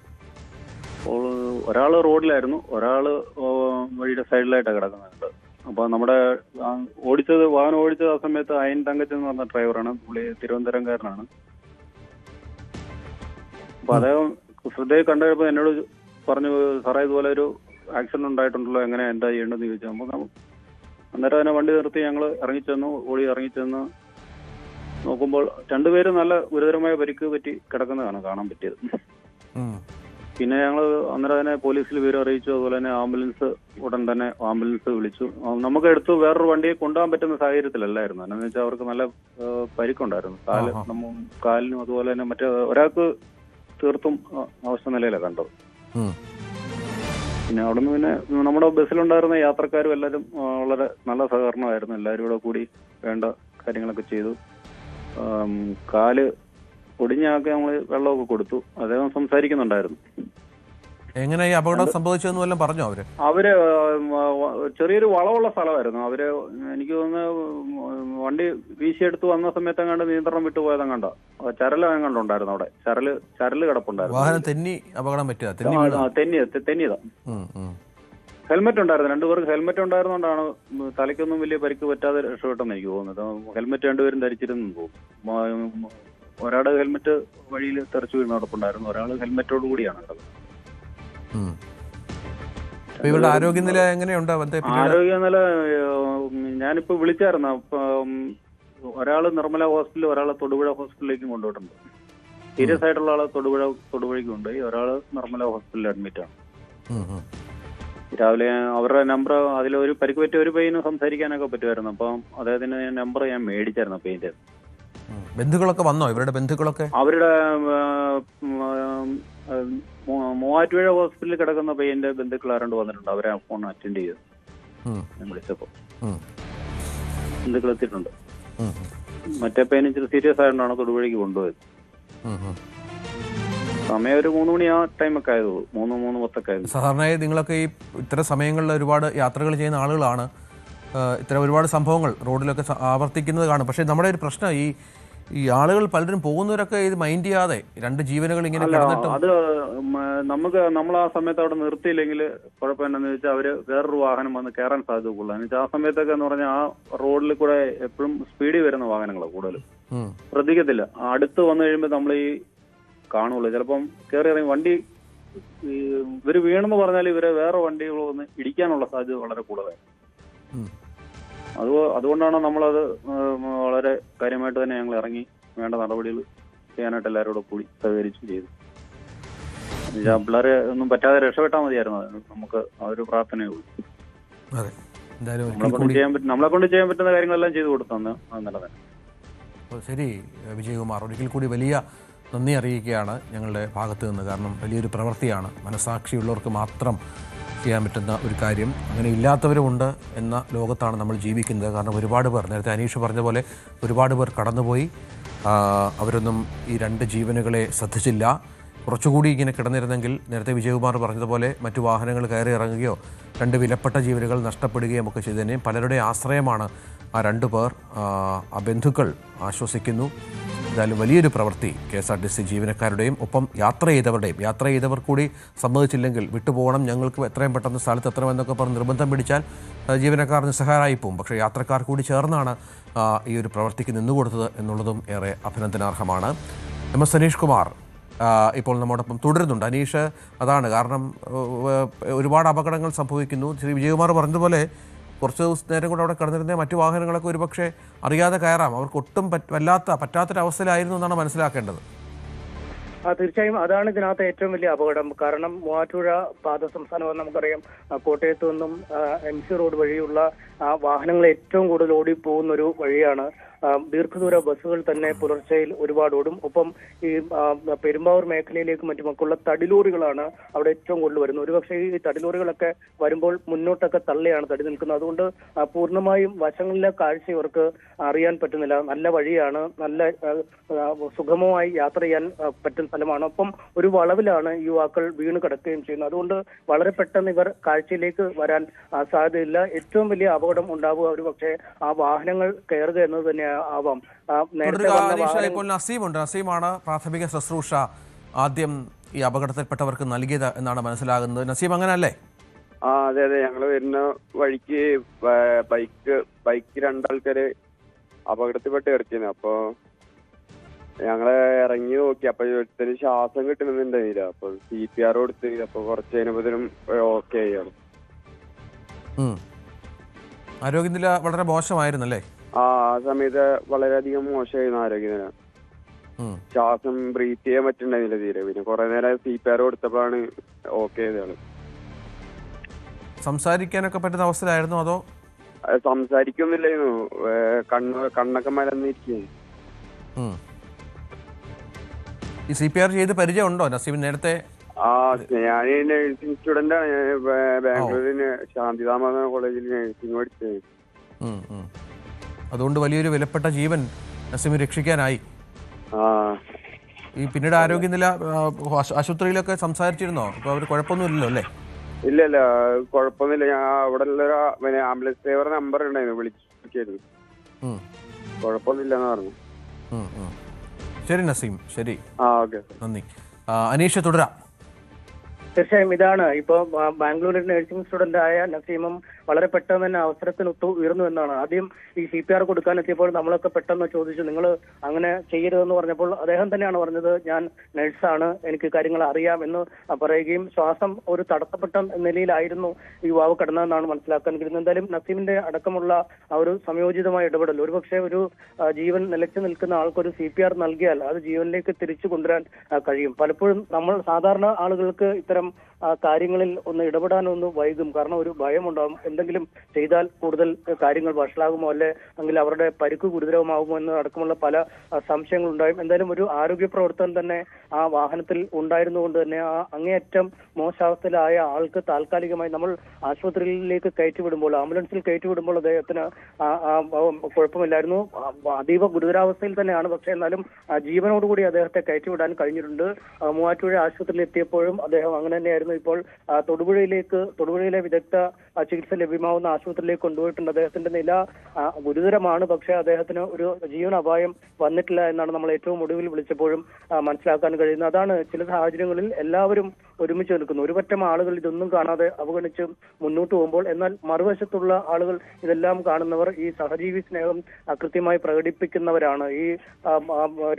അപ്പോൾ ഒരാൾ റോഡിലായിരുന്നു, ഒരാൾ വഴിയുടെ സൈഡിലായിട്ടാണ് കിടക്കുന്നുണ്ട്. അപ്പോൾ നമ്മുടെ വാഹനം ഓടിച്ചത് ആ സമയത്ത് അയൻ തങ്കച്ചൻ എന്ന് പറഞ്ഞ ഡ്രൈവറാണ്. പുള്ളി തിരുവനന്തപുരംകാരനാണ്. അപ്പൊ അദ്ദേഹം ശ്രദ്ധയിൽ കണ്ടപ്പോൾ എന്നോട് പറഞ്ഞു, സാറേ ഇതുപോലെ ഒരു ആക്സിഡന്റ് ഉണ്ടായിട്ടുണ്ടല്ലോ, എങ്ങനെ എന്താ ചെയ്യേണ്ടതെന്ന് ചോദിച്ചു. അപ്പോൾ അന്നേരം തന്നെ വണ്ടി നിർത്തി ഞങ്ങൾ ഇറങ്ങിച്ചെന്ന് നോക്കുമ്പോൾ രണ്ടുപേരും നല്ല ഗുരുതരമായ പരിക്ക് പറ്റി കിടക്കുന്നതാണ് കാണാൻ പറ്റിയത്. പിന്നെ ഞങ്ങൾ അന്നേരം തന്നെ പോലീസിൽ വിവരം അറിയിച്ചു. അതുപോലെ തന്നെ ഉടൻ തന്നെ ആംബുലൻസ് വിളിച്ചു. നമുക്ക് എടുത്ത് വേറൊരു വണ്ടിയെ കൊണ്ടുപോകാൻ പറ്റുന്ന സാഹചര്യത്തിലല്ലായിരുന്നു. എന്നാന്ന് വെച്ചാൽ അവർക്ക് നല്ല പരിക്കുണ്ടായിരുന്നു കാലിനും. അതുപോലെ തന്നെ മറ്റേ ഒരാൾക്ക് തീർത്തും അവസ്ഥ നിലയിലാണ് കണ്ടത്. പിന്നെ അവിടുന്ന് പിന്നെ നമ്മുടെ ബസ്സിലുണ്ടായിരുന്ന യാത്രക്കാരും എല്ലാവരും വളരെ നല്ല സഹകരണമായിരുന്നു. എല്ലാവരും കൂടെ കൂടി വേണ്ട കാര്യങ്ങളൊക്കെ ചെയ്തു. കാല് ഒടിഞ്ഞാക്കി നമ്മൾ വെള്ളമൊക്കെ കൊടുത്തു. അദ്ദേഹം സംസാരിക്കുന്നുണ്ടായിരുന്നു. എങ്ങനെ ഈ അപകടം സംഭവിച്ചതെന്ന് വല്ലതും പറഞ്ഞോ അവര് ചെറിയൊരു വളവുള്ള സ്ഥലമായിരുന്നു. എനിക്ക് തോന്നുന്നു വണ്ടി വീശിയെടുത്ത് വന്ന സമയത്തെങ്ങാണ്ട് നിയന്ത്രണം വിട്ടുപോയതെങ്ങാണ്ടോ ചരലെങ്ങാണ്ടുണ്ടായിരുന്നു അവിടെ. ചരല് കിടപ്പുണ്ടായിരുന്നു. വാഹനം തെന്നി അപകടം പറ്റിയ തെന്നിയതാ. ഹെൽമെറ്റ് ഉണ്ടായിരുന്നു. രണ്ടുപേർക്ക് ഹെൽമെറ്റ് ഉണ്ടായിരുന്നോണ്ടാണ് തലയ്ക്കൊന്നും വലിയ പരിക്ക് പറ്റാതെ രക്ഷപ്പെട്ടെന്ന് എനിക്ക് തോന്നുന്നത്. ഹെൽമെറ്റ് രണ്ടുപേരും ധരിച്ചിരുന്നു തോന്നുന്നു. ഒരാളുടെ ഹെൽമെറ്റ് വഴിയിൽ തെറിച്ചു വീണ് കിടപ്പുണ്ടായിരുന്നു. ഒരാൾ ഹെൽമെറ്റോട് കൂടിയാണ് ഉള്ളത്. ഇവരുടെ ആരോഗ്യനില എങ്ങനെയുണ്ട്? ആരോഗ്യനില ഞാനിപ്പോ വിളിച്ചായിരുന്നു. ഒരാള് നിർമ്മല ഹോസ്പിറ്റലിൽ, ഒരാളെ തൊടുപുഴ ഹോസ്പിറ്റലിലേക്കും കൊണ്ടുപോയിട്ടുണ്ട്. സീരിയസ് ആയിട്ടുള്ള ആളെ തൊടുപുഴയ്ക്ക് കൊണ്ടുപോയി. ഒരാള് നിർമ്മല ഹോസ്പിറ്റലിൽ അഡ്മിറ്റ് ആണ്. രാവിലെ അവരുടെ നമ്പർ, അതിലൊരു പരിക്ക് പറ്റിയ ഒരു പയ്യന് സംസാരിക്കാനൊക്കെ പറ്റുമായിരുന്നു. അപ്പം അദ്ദേഹത്തിന് നമ്പർ ഞാൻ മേടിച്ചായിരുന്നു പെയിന്റ്. ബന്ധുക്കളൊക്കെ വന്നോ? ഇവരുടെ ബന്ധുക്കളൊക്കെ അവരുടെ മൂവാറ്റുപുഴ ഹോസ്പിറ്റലിൽ കിടക്കുന്ന പയ്യന്റെ ബന്ധുക്കൾ ആരണ്ട് വന്നിട്ടുണ്ട്. അവരെ ഫോൺ അറ്റൻഡ് ചെയ്തു. ഞാൻ വിളിച്ചപ്പോ ബന്ധുക്കൾ എത്തിയിട്ടുണ്ട്. മറ്റേ പയ്യന് ഇച്ചിരി സീരിയസ് ആയതുകൊണ്ടാണ് തൊടുപുഴയ്ക്ക് കൊണ്ടുപോയത്. സമയം ഒരു 3 മണി ആ ടൈമൊക്കെ ആയതുള്ളൂ. 3:10 ആയിരുന്നു. സാധാരണയായി നിങ്ങളൊക്കെ ഈ ഇത്തരം സമയങ്ങളിൽ ഒരുപാട് യാത്രകൾ ചെയ്യുന്ന ആളുകളാണ്. ഇത്തരം ഒരുപാട് സംഭവങ്ങൾ റോഡിലൊക്കെ ആവർത്തിക്കുന്നത് കാണും. പക്ഷേ നമ്മുടെ ഒരു പ്രശ്നം, ഈ ആളുകൾ പലരും പോകുന്നവരൊക്കെ ഇത് മൈൻഡ് ചെയ്യാതെ രണ്ട് ജീവനുകൾ ഇങ്ങനെ കിടന്നിട്ടും. അത് നമ്മൾ ആ സമയത്ത് അവിടെ നിർത്തിയില്ലെങ്കിൽ കുഴപ്പം എന്താണെന്ന് വെച്ചാൽ അവര് വേറൊരു വാഹനം വന്ന് കയറാൻ സാധ്യത കൂടുതലാണ്. എന്ന് വെച്ചാൽ ആ സമയത്തൊക്കെ എന്ന് പറഞ്ഞാൽ ആ റോഡിൽ കൂടെ എപ്പോഴും സ്പീഡിൽ വരുന്ന വാഹനങ്ങളാണ് കൂടുതൽ. ശ്രദ്ധിക്കത്തില്ല. അടുത്ത് വന്നു കഴിയുമ്പോൾ നമ്മൾ ഈ കാണുള്ളൂ. ചിലപ്പം കയറി ഇറങ്ങി വണ്ടി ഇവര് വീണെന്ന് പറഞ്ഞാൽ ഇവരെ വേറെ വണ്ടികൾ വന്ന് ഇടിക്കാനുള്ള സാധ്യത വളരെ കൂടുതലാണ്. അതുകൊണ്ടാണ് നമ്മളത് വളരെ കാര്യമായിട്ട് തന്നെ ഞങ്ങൾ ഇറങ്ങി വേണ്ട നടപടികൾ ചെയ്യാനായിട്ട് എല്ലാവരോടും കൂടി സഹകരിച്ചു ചെയ്തു. പിള്ളേരെ ഒന്നും പറ്റാതെ രക്ഷപ്പെട്ടാൽ മതിയായിരുന്നു. നമുക്ക് ആ ഒരു പ്രാർത്ഥനയേ ഉള്ളൂ. നമ്മളെ കൊണ്ട് ചെയ്യാൻ പറ്റുന്ന കാര്യങ്ങളെല്ലാം ചെയ്തു കൊടുത്തു. അന്നല്ല തന്നെ. ശരി വിജയകുമാർ, ഒരിക്കൽ കൂടി വലിയ നന്ദി അറിയിക്കുകയാണ് ഞങ്ങളുടെ ഭാഗത്ത് നിന്ന്. കാരണം വലിയൊരു പ്രവൃത്തിയാണ്, മനസാക്ഷിയുള്ളവർക്ക് മാത്രം ചെയ്യാൻ പറ്റുന്ന ഒരു കാര്യം. അങ്ങനെ ഇല്ലാത്തവരുമുണ്ട് എന്ന ലോകത്താണ് നമ്മൾ ജീവിക്കുന്നത്. കാരണം ഒരുപാട് പേർ, നേരത്തെ അനീഷ് പറഞ്ഞ പോലെ ഒരുപാട് പേർ കടന്നുപോയി. അവരൊന്നും ഈ രണ്ട് ജീവനുകളെ ശ്രദ്ധിച്ചില്ല. കുറച്ചുകൂടി ഇങ്ങനെ കിടന്നിരുന്നെങ്കിൽ നേരത്തെ വിജയകുമാർ പറഞ്ഞതുപോലെ മറ്റു വാഹനങ്ങൾ കയറി ഇറങ്ങുകയോ രണ്ട് വിലപ്പെട്ട ജീവനുകൾ നഷ്ടപ്പെടുകയും ഒക്കെ ചെയ്തതിനെയും പലരുടെ ആശ്രയമാണ് ആ രണ്ടു പേർ. ആ ബന്ധുക്കൾ ആശ്വസിക്കുന്നു. എന്തായാലും വലിയൊരു പ്രവൃത്തി KSRTC ജീവനക്കാരുടെയും ഒപ്പം യാത്ര ചെയ്തവർ കൂടി സമ്മതിച്ചില്ലെങ്കിൽ വിട്ടുപോകണം, ഞങ്ങൾക്ക് എത്രയും പെട്ടെന്ന് സ്ഥലത്ത് എത്തണമെന്നൊക്കെ പറഞ്ഞ് നിർബന്ധം പിടിച്ചാൽ ജീവനക്കാർ നിസ്സഹായരായി പോകും. പക്ഷേ യാത്രക്കാർ കൂടി ചേർന്നാണ് ഈ ഒരു പ്രവൃത്തിക്ക് നിന്നുകൊടുത്തത് എന്നുള്ളതും ഏറെ അഭിനന്ദനാർഹമാണ്. MS അനീഷ് കുമാർ ഇപ്പോൾ നമ്മോടൊപ്പം തുടരുന്നുണ്ട്. അനീഷ്, അതാണ് കാരണം ഒരുപാട് അപകടങ്ങൾ സംഭവിക്കുന്നു. ശ്രീ വിജയകുമാർ പറഞ്ഞതുപോലെ കുറച്ച് നേരം കൂടെ അവിടെ കിടന്നിരുന്ന മറ്റു വാഹനങ്ങളൊക്കെ ഒരുപക്ഷെ അറിയാതെ കയറാം. അവർക്ക് ഒട്ടും പറ്റാത്തൊരവസ്ഥയിലായിരുന്നു എന്നാണ് മനസ്സിലാക്കേണ്ടത്. തീർച്ചയായും അതാണ് ഇതിനകത്ത് ഏറ്റവും വലിയ അപകടം. കാരണം മൂവാറ്റുപുഴ പാത സംസ്ഥാനം നമുക്കറിയാം, കോട്ടയത്തു നിന്നും MC റോഡ് വഴിയുള്ള വാഹനങ്ങൾ ഏറ്റവും കൂടുതൽ ഓടിപ്പോകുന്ന ഒരു വഴിയാണ്. ദീർഘദൂര ബസ്സുകൾ തന്നെ പുലർച്ചയിൽ ഒരുപാട് ഓടും. ഒപ്പം ഈ പെരുമ്പാവൂർ മേഖലയിലേക്കും മറ്റുമൊക്കെയുള്ള തടിലോറികളാണ് അവിടെ ഏറ്റവും കൂടുതൽ വരുന്നത്. ഒരുപക്ഷെ ഈ തടിലോറികളൊക്കെ വരുമ്പോൾ മുന്നോട്ടൊക്കെ തള്ളിയാണ് തടി നിൽക്കുന്നത്. അതുകൊണ്ട് പൂർണ്ണമായും വശങ്ങളിലെ കാഴ്ച ഇവർക്ക് അറിയാൻ പറ്റുന്നില്ല. നല്ല വഴിയാണ്, നല്ല സുഗമമായി യാത്ര ചെയ്യാൻ പറ്റുന്ന സ്ഥലമാണ്. ഒപ്പം ഒരു വളവിലാണ് യുവാക്കൾ വീണ് കിടക്കുകയും ചെയ്യുന്നത്. അതുകൊണ്ട് വളരെ പെട്ടെന്ന് ഇവർ കാഴ്ചയിലേക്ക് വരാൻ സാധ്യതയില്ല. ഏറ്റവും വലിയ അപകടം ഉണ്ടാവുക ഒരുപക്ഷെ ആ വാഹനങ്ങൾ കയറുക എന്നത് തന്നെയാണ്. തന്നെ ആവാം. നേരത്തെ തുടരുക വന്ന അനീഷ. വാഹനം ഇപ്പോൾ നസീമുണ്ട്. നസീമാണ് പ്രാഥമിക ശുശ്രൂഷ ആദ്യം ഈ അപകടത്തിൽപ്പെട്ടവർക്ക് നൽകിയത് എന്നാണ് മനസ്സിലാകുന്നത്. നസീം, അങ്ങനല്ലേ? ആ അതെ അതെ, ഞങ്ങള് വരുന്ന വഴിക്ക് ബൈക്ക് രണ്ടാൾക്കാര് അപകടത്തിൽപ്പെട്ട് കിടക്കുന്നു. അപ്പൊ ഞങ്ങള് ഇറങ്ങി നോക്കി, അപ്പൊ ഒരുത്തന് ശ്വാസം കിട്ടുന്നുണ്ടായില്ല. അപ്പൊ CPR കൊടുത്ത്, അപ്പൊ കുറച്ച് കഴിഞ്ഞപ്പോഴത്തേനും ഓക്കെ ആയി. ആരോഗ്യനില വളരെ മോശമായിരുന്നല്ലേ? ആ സമയത്ത് വളരെയധികം മോശമായിരുന്നു ആരോഗ്യനില. ശ്വാസം ബ്രീത്ത് ചെയ്യാൻ പറ്റുന്നുണ്ടായില്ല തീരെ. പിന്നെ കുറെ നേരം CPR കൊടുത്തപ്പോഴാണ് ഓക്കെ ആയത്. സംസാരിക്കാനൊക്കെ പറ്റുന്ന അവസ്ഥയിലായിരുന്നു അതോ? സംസാരിക്കൊന്നുമില്ലായിരുന്നു, കണ്ണൊക്കെ മലർന്നിരിക്കുന്നു. ഈ CPR ചെയ്ത് പരിചയമുണ്ടോ നസീം നേരത്തെ? ആ ഞാൻ നഴ്സിംഗ് സ്റ്റുഡന്റ് ആണ്. ബാംഗ്ലൂരിന് ശാന്തിധാമ കോളേജിൽ നഴ്സിംഗ് പഠിച്ചത്. അതുകൊണ്ട് വലിയൊരു വിലപ്പെട്ട ജീവൻ നസീം രക്ഷിക്കാനായി. ഈ പിന്നീട് ആരോഗ്യനില ആശുപത്രിയിലൊക്കെ സംസാരിച്ചിരുന്നോ? അപ്പൊ അവർ കുഴപ്പമൊന്നുമില്ലല്ലോ അല്ലേ? ഇല്ല കുഴപ്പമൊന്നുമില്ല. ഞാൻ അവിടെ ഉള്ള ആംബുലൻസ് ഡ്രൈവറുടെ നമ്പർ ഉണ്ടായിരുന്നു, വിളിക്കായിരുന്നു. കുഴപ്പമൊന്നുമില്ലെന്ന് പറഞ്ഞു. ശരി നസീം, ശരി. ഓക്കെ, നന്ദി. അനീഷ, തുടരാം. തീർച്ചയായും ഇതാണ് ഇപ്പോൾ ബാംഗ്ലൂരിൽ നഴ്സിംഗ് സ്റ്റുഡന്റ് ആയ നസീമും വളരെ പെട്ടെന്ന് തന്നെ അവസരത്തിനൊത്തു ഉയർന്നു എന്നാണ്. ആദ്യം ഈ CPR കൊടുക്കാൻ എത്തിയപ്പോൾ നമ്മളൊക്കെ പെട്ടെന്ന് ചോദിച്ചു, നിങ്ങൾ അങ്ങനെ ചെയ്യരുതെന്ന് പറഞ്ഞപ്പോൾ അദ്ദേഹം തന്നെയാണ് പറഞ്ഞത്, ഞാൻ നഴ്സാണ്, എനിക്ക് കാര്യങ്ങൾ അറിയാം എന്ന് പറയുകയും ശ്വാസം ഒരു തടസ്സപ്പെട്ട നിലയിലായിരുന്നു ഈ യുവാവ് കിടന്നതെന്നാണ് മനസ്സിലാക്കാൻ കഴിയുന്നത്. എന്തായാലും നസീമിന്റെ അടക്കമുള്ള ആ ഒരു സംയോജിതമായ ഇടപെടൽ, ഒരുപക്ഷെ ഒരു ജീവൻ നിലച്ചു നിൽക്കുന്ന ആൾക്കൊരു CPR നൽകിയാൽ അത് ജീവനിലേക്ക് തിരിച്ചു കൊണ്ടുവരാൻ കഴിയും. പലപ്പോഴും നമ്മൾ സാധാരണ ആളുകൾക്ക് ഇത്തരം കാര്യങ്ങളിൽ ഒന്ന് ഇടപെടാനൊന്ന് വൈകും. കാരണം ഒരു ഭയമുണ്ടാകും, എന്തെങ്കിലും ചെയ്താൽ കൂടുതൽ കാര്യങ്ങൾ വഷളാകുമോ അല്ലെങ്കിൽ അവരുടെ പരിക്ക് ഗുരുതരമാകുമോ എന്ന് അടക്കമുള്ള പല സംശയങ്ങളുണ്ടായും. എന്തായാലും ഒരു ആരോഗ്യ പ്രവർത്തകൻ തന്നെ ആ വാഹനത്തിൽ ഉണ്ടായിരുന്നുകൊണ്ട് തന്നെ ആ അങ്ങേയറ്റം മോശാവസ്ഥയിലായ ആൾക്ക് താൽക്കാലികമായി നമ്മൾ ആശുപത്രിയിലേക്ക് കയറ്റിവിടുമ്പോൾ, ആംബുലൻസിൽ കയറ്റിവിടുമ്പോൾ അദ്ദേഹത്തിന് കുഴപ്പമില്ലായിരുന്നു, അതീവ ഗുരുതരാവസ്ഥയിൽ തന്നെയാണ്. പക്ഷെ എന്നാലും ജീവനോടുകൂടി അദ്ദേഹത്തെ കയറ്റിവിടാൻ കഴിഞ്ഞിട്ടുണ്ട്. മൂവാറ്റുപുഴ ആശുപത്രിയിൽ എത്തിയപ്പോഴും അദ്ദേഹം അങ്ങനെ തന്നെയായിരുന്നു. ഇപ്പോൾ തൊടുപുഴയിലെ വിദഗ്ധ ചികിത്സ ലഭ്യമാവുന്ന ആശുപത്രിയിലേക്ക് കൊണ്ടുപോയിട്ടുണ്ട്. അദ്ദേഹത്തിന്റെ നില ഗുരുതരമാണ്, പക്ഷെ അദ്ദേഹത്തിന് ഒരു ജീവൻ അപായം വന്നിട്ടില്ല എന്നാണ് നമ്മൾ ഏറ്റവും ഒടുവിൽ വിളിച്ചപ്പോഴും മനസ്സിലാക്കാൻ കഴിയുന്നത്. അതാണ് ചില സാഹചര്യങ്ങളിൽ എല്ലാവരും ഒരുമിച്ച് നിൽക്കുന്നു. ഒരുപറ്റം ആളുകൾ ഇതൊന്നും കാണാതെ അവഗണിച്ച് മുന്നോട്ട് പോകുമ്പോൾ, എന്നാൽ മറുവശത്തുള്ള ആളുകൾ ഇതെല്ലാം കാണുന്നവർ ഈ സഹജീവി സ്നേഹം കൃത്യമായി പ്രകടിപ്പിക്കുന്നവരാണ്. ഈ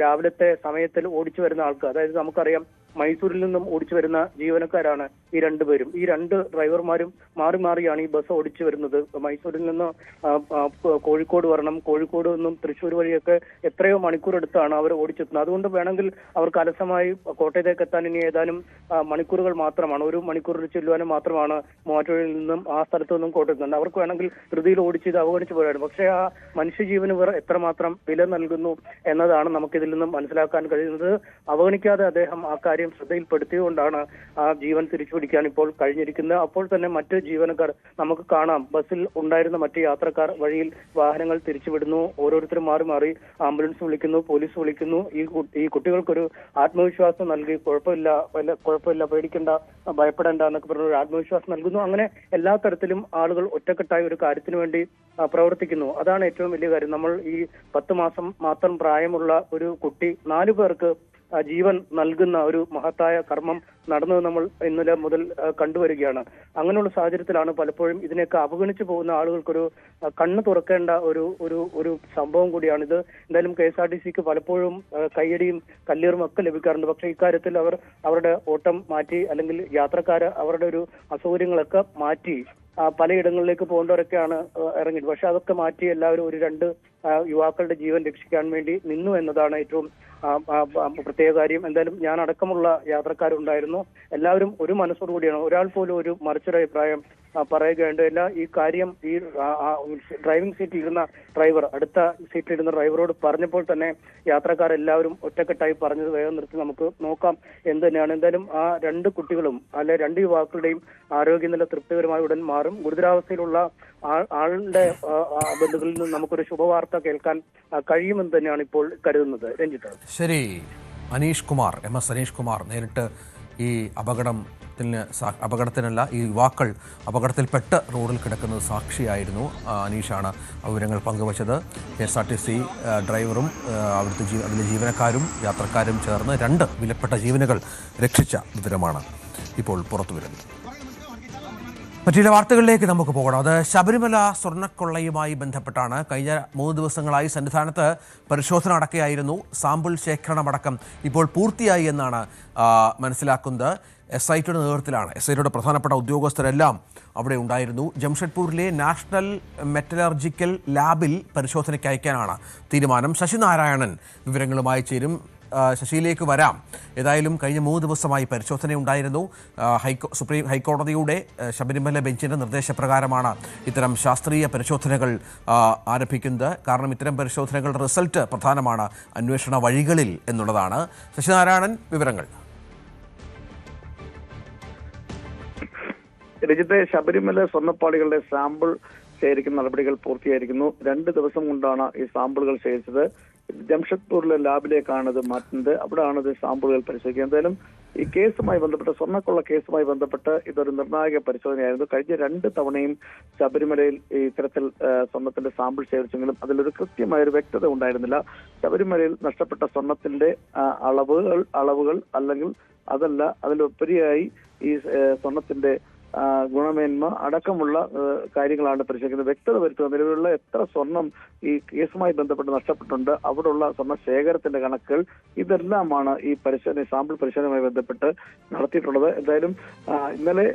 രാവിലത്തെ സമയത്തിൽ ഓടിച്ചു വരുന്ന ആൾക്ക്, അതായത് നമുക്കറിയാം മൈസൂരിൽ നിന്നും ഓടിച്ചു വരുന്ന ജീവനക്കാരാണ് ഈ രണ്ടുപേരും. ഈ രണ്ട് ഡ്രൈവർമാരും മാറി മാറിയാണ് ഈ ബസ് ഓടിച്ചു വരുന്നത്. മൈസൂരിൽ നിന്ന് കോഴിക്കോട് വരണം, കോഴിക്കോട് നിന്നും തൃശ്ശൂർ വഴിയൊക്കെ എത്രയോ മണിക്കൂർ എടുത്താണ് അവർ ഓടിച്ചെത്തുന്നത്. അതുകൊണ്ട് വേണമെങ്കിൽ അവർക്ക് അലസമായി കോട്ടയത്തേക്ക് എത്താൻ ഇനി ഏതാനും മണിക്കൂറുകൾ മാത്രമാണ്, 1 മണിക്കൂറിൽ ചെല്ലുവാനും മാത്രമാണ് മൂവാറ്റുപുഴയിൽ നിന്നും ആ സ്ഥലത്തു നിന്നും കോട്ടയത്തുണ്ട്. അവർക്ക് വേണമെങ്കിൽ ധൃതിയിൽ ഓടിച്ച് ഇത് അവഗണിച്ചു പോയാണ്. പക്ഷേ ആ മനുഷ്യജീവന് ഇവർ എത്രമാത്രം വില നൽകുന്നു എന്നതാണ് നമുക്കിതിൽ നിന്നും മനസ്സിലാക്കാൻ കഴിയുന്നത്. അവഗണിക്കാതെ അദ്ദേഹം ആ കാര്യം ശ്രദ്ധയിൽപ്പെടുത്തിയതുകൊണ്ടാണ് ആ ജീവൻ തിരിച്ചുപിടിക്കാൻ ഇപ്പോൾ കഴിഞ്ഞിരിക്കുന്നത്. അപ്പോൾ തന്നെ മറ്റ് ജീവനക്കാർ നമുക്ക് കാണാം, ബസ്സിൽ ഉണ്ടായിരുന്ന മറ്റ് യാത്രക്കാർ വഴിയിൽ വാഹനങ്ങൾ തിരിച്ചുവിടുന്നു. ഓരോരുത്തരും മാറി മാറി ആംബുലൻസ് വിളിക്കുന്നു, പോലീസ് വിളിക്കുന്നു. ഈ കുട്ടികൾക്കൊരു ആത്മവിശ്വാസം നൽകി, കുഴപ്പമില്ല, പേടിക്കണ്ട, ഭയപ്പെടേണ്ട എന്നൊക്കെ പറഞ്ഞ ഒരു ആത്മവിശ്വാസം നൽകുന്നു. അങ്ങനെ എല്ലാ തരത്തിലും ആളുകൾ ഒറ്റക്കെട്ടായി ഒരു കാര്യത്തിന് വേണ്ടി പ്രവർത്തിക്കുന്നു. അതാണ് ഏറ്റവും വലിയ കാര്യം. നമ്മൾ ഈ 10 മാസം മാത്രം പ്രായമുള്ള ഒരു കുട്ടി 4 പേർക്ക് ജീവൻ നൽകുന്ന ഒരു മഹത്തായ കർമ്മം നടന്നത് നമ്മൾ ഇന്നലെ മുതൽ കണ്ടുവരികയാണ്. അങ്ങനെയുള്ള സാഹചര്യത്തിലാണ് പലപ്പോഴും ഇതിനെയൊക്കെ അവഗണിച്ചു പോകുന്ന ആളുകൾക്കൊരു കണ്ണ് തുറക്കേണ്ട ഒരു സംഭവം കൂടിയാണിത്. എന്തായാലും KSRTCക്ക് പലപ്പോഴും കയ്യടിയും കല്ലേറും ഒക്കെ ലഭിക്കാറുണ്ട്. പക്ഷേ ഇക്കാര്യത്തിൽ അവർ അവരുടെ ഓട്ടം മാറ്റി, അല്ലെങ്കിൽ യാത്രക്കാര് അവരുടെ ഒരു അസൗകര്യങ്ങളൊക്കെ മാറ്റി പലയിടങ്ങളിലേക്ക് പോകേണ്ടവരൊക്കെയാണ് ഇറങ്ങിയത്. പക്ഷെ അതൊക്കെ മാറ്റി എല്ലാവരും ഒരു 2 യുവാക്കളുടെ ജീവൻ രക്ഷിക്കാൻ വേണ്ടി നിന്നു എന്നതാണ് ഏറ്റവും പ്രത്യേക കാര്യം. എന്തായാലും ഞാൻ അടക്കമുള്ള യാത്രക്കാരുണ്ടായിരുന്നു. എല്ലാവരും ഒരു മനസ്സോടുകൂടിയാണ്. ഒരാൾ പോലും ഒരു മറിച്ചൊരു അഭിപ്രായം പറയുകയുണ്ട്. ഈ കാര്യം ഈ ഡ്രൈവിംഗ് സീറ്റിൽ ഇരുന്ന ഡ്രൈവർ, അടുത്ത സീറ്റിലിരുന്ന ഡ്രൈവറോട് പറഞ്ഞപ്പോൾ തന്നെ യാത്രക്കാരെല്ലാവരും ഒറ്റക്കെട്ടായി പറഞ്ഞത് വേഗം നിർത്തി നമുക്ക് നോക്കാം എന്ന് തന്നെയാണ്. എന്തായാലും ആ 2 കുട്ടികളും 2 യുവാക്കളുടെയും ആരോഗ്യനില തൃപ്തികരമായി ഉടൻ മാറും. ഗുരുതരാവസ്ഥയിലുള്ള ആളുടെ ബന്ധുക്കളിൽ നിന്ന് നമുക്കൊരു ശുഭവാർത്ത കേൾക്കാൻ കഴിയുമെന്ന് തന്നെയാണ് ഇപ്പോൾ കരുതുന്നത്. രഞ്ജിത്ത്. ശരി, അനീഷ് കുമാർ, MS അനീഷ് കുമാർ നേരിട്ട് ഈ അപകടത്തിനല്ല, ഈ യുവാക്കൾ അപകടത്തിൽപ്പെട്ട് റോഡിൽ കിടക്കുന്നത് സാക്ഷിയായിരുന്നു. അനീഷാണ് വിവരങ്ങൾ പങ്കുവച്ചത്. KSRTC ഡ്രൈവറും അതിലെ ജീവനക്കാരും യാത്രക്കാരും ചേർന്ന് 2 വിലപ്പെട്ട ജീവനുകൾ രക്ഷിച്ച വിവരമാണ് ഇപ്പോൾ പുറത്തുവരുന്നത്. മറ്റു ചില വാർത്തകളിലേക്ക് നമുക്ക് പോകണം. അത് ശബരിമല സ്വർണ്ണക്കൊള്ളയുമായി ബന്ധപ്പെട്ടാണ്. കഴിഞ്ഞ 3 ദിവസങ്ങളായി സന്നിധാനത്ത് പരിശോധന നടക്കുകയായിരുന്നു. സാമ്പിൾ ശേഖരണമടക്കം ഇപ്പോൾ പൂർത്തിയായി എന്നാണ് മനസ്സിലാക്കുന്നത്. SITയുടെ നേതൃത്വത്തിലാണ്. SITയുടെ പ്രധാനപ്പെട്ട ഉദ്യോഗസ്ഥരെല്ലാം അവിടെ ഉണ്ടായിരുന്നു. ജംഷഡ്പൂരിലെ നാഷണൽ മെറ്റലർജിക്കൽ ലാബിൽ പരിശോധനയ്ക്ക് അയക്കാനാണ് തീരുമാനം. ശശിനാരായണൻ വിവരങ്ങളുമായി ചേരും. ശശിയിലേക്ക് വരാം. ഏതായാലും കഴിഞ്ഞ 3 ദിവസമായി പരിശോധനയുണ്ടായിരുന്നു. ഹൈക്കോടതിയുടെ ശബരിമല ബെഞ്ചിൻ്റെ നിർദ്ദേശപ്രകാരമാണ് ഇത്തരം ശാസ്ത്രീയ പരിശോധനകൾ ആരംഭിക്കുന്നത്. കാരണം ഇത്തരം പരിശോധനകളുടെ റിസൾട്ട് പ്രധാനമാണ് അന്വേഷണ വഴികളിൽ എന്നുള്ളതാണ്. ശശിനാരായണൻ, വിവരങ്ങൾ. രഞ്ജിത്തെ, ശബരിമല സ്വർണ്ണപ്പാളികളുടെ സാമ്പിൾ ശേഖരിക്കുന്ന നടപടികൾ പൂർത്തിയായിരിക്കുന്നു. 2 ദിവസം കൊണ്ടാണ് ഈ സാമ്പിളുകൾ ശേഖരിച്ചത്. ജംഷഡ്പൂരിലെ ലാബിലേക്കാണ് ഇത് മാറ്റുന്നത്. അവിടെയാണ് ഇത് സാമ്പിളുകൾ പരിശോധിക്കുക. എന്തായാലും ഈ കേസുമായി ബന്ധപ്പെട്ട്, സ്വർണ്ണക്കൊള്ള കേസുമായി ബന്ധപ്പെട്ട് ഇതൊരു നിർണായക പരിശോധനയായിരുന്നു. കഴിഞ്ഞ 2 തവണയും ശബരിമലയിൽ ഇത്തരത്തിൽ സ്വർണ്ണത്തിന്റെ സാമ്പിൾ ശേഖരിച്ചെങ്കിലും അതിലൊരു കൃത്യമായൊരു വ്യക്തത ഉണ്ടായിരുന്നില്ല. ശബരിമലയിൽ നഷ്ടപ്പെട്ട സ്വർണ്ണത്തിന്റെ അളവുകൾ അല്ലെങ്കിൽ അതല്ല, അതിലുപരിയായി ഈ സ്വർണ്ണത്തിന്റെ ഗുണമേന്മ അടക്കമുള്ള കാര്യങ്ങളാണ് പരിശോധിക്കുന്നത്. വ്യക്തത വരുത്തുക. നിലവിലുള്ള എത്ര സ്വർണം ഈ കേസുമായി ബന്ധപ്പെട്ട് നഷ്ടപ്പെട്ടുണ്ട്, അവിടെയുള്ള സ്വർണ്ണ ശേഖരത്തിന്റെ കണക്കുകൾ, ഇതെല്ലാമാണ് ഈ സാമ്പിൾ പരിശോധനയുമായി ബന്ധപ്പെട്ട് നടത്തിയിട്ടുള്ളത്. എന്തായാലും ഇന്നലെ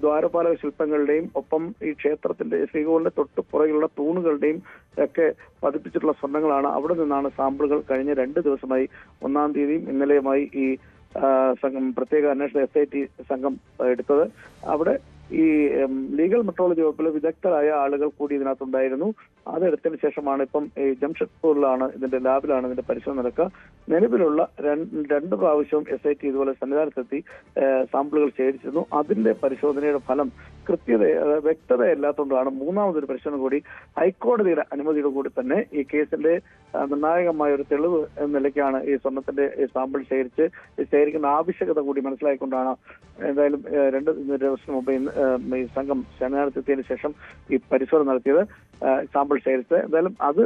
ദ്വാരപാലക ശില്പങ്ങളുടെയും ഒപ്പം ഈ ക്ഷേത്രത്തിന്റെ ശ്രീകോവിലിന്റെ തൊട്ട് പുറകിലുള്ള തൂണുകളുടെയും ഒക്കെ പതിപ്പിച്ചിട്ടുള്ള സ്വർണ്ണങ്ങളാണ്. അവിടെ നിന്നാണ് സാമ്പിളുകൾ കഴിഞ്ഞ 2 ദിവസമായി 1-ാം തീയതിയും ഇന്നലെയുമായി ഈ സംഘം, പ്രത്യേക അന്വേഷണ SIT സംഘം എടുത്തത്. അവിടെ ഈ ലീഗൽ മെട്രോളജി വകുപ്പിലെ വിദഗ്ധരായ ആളുകൾ കൂടി ഇതിനകത്തുണ്ടായിരുന്നു. അതെടുത്തതിന് ശേഷമാണ് ഇപ്പം ഈ ജംഷഡ്പൂരിലാണ്, ഇതിന്റെ ലാബിലാണ് ഇതിന്റെ പരിശോധന നടക്കുക. നിലവിലുള്ള 2 പ്രാവശ്യവും SIT ഇതുപോലെ സന്നിധാനത്തെത്തി സാമ്പിളുകൾ ശേഖരിച്ചിരുന്നു. അതിന്റെ പരിശോധനയുടെ ഫലം വ്യക്തതയില്ലാത്തതുകൊണ്ടാണ് 3ാമതൊരു പരിശോധന കൂടി ഹൈക്കോടതിയുടെ അനുമതിയോട് കൂടി തന്നെ ഈ കേസിന്റെ നിർണായകമായ ഒരു തെളിവ് എന്ന നിലയ്ക്കാണ് ഈ സ്വർണ്ണത്തിന്റെ സാമ്പിൾ ശേഖരിക്കുന്ന ആവശ്യകത കൂടി മനസ്സിലാക്കിക്കൊണ്ടാണ് എന്തായാലും 2 ദിവസം മുമ്പ് ഈ സംഘം സന്നിധാനത്തെത്തിയതിനു ശേഷം ഈ പരിശോധന നടത്തിയത്, സാമ്പിൾ ശേഖരിച്ചത്. എന്തായാലും അത്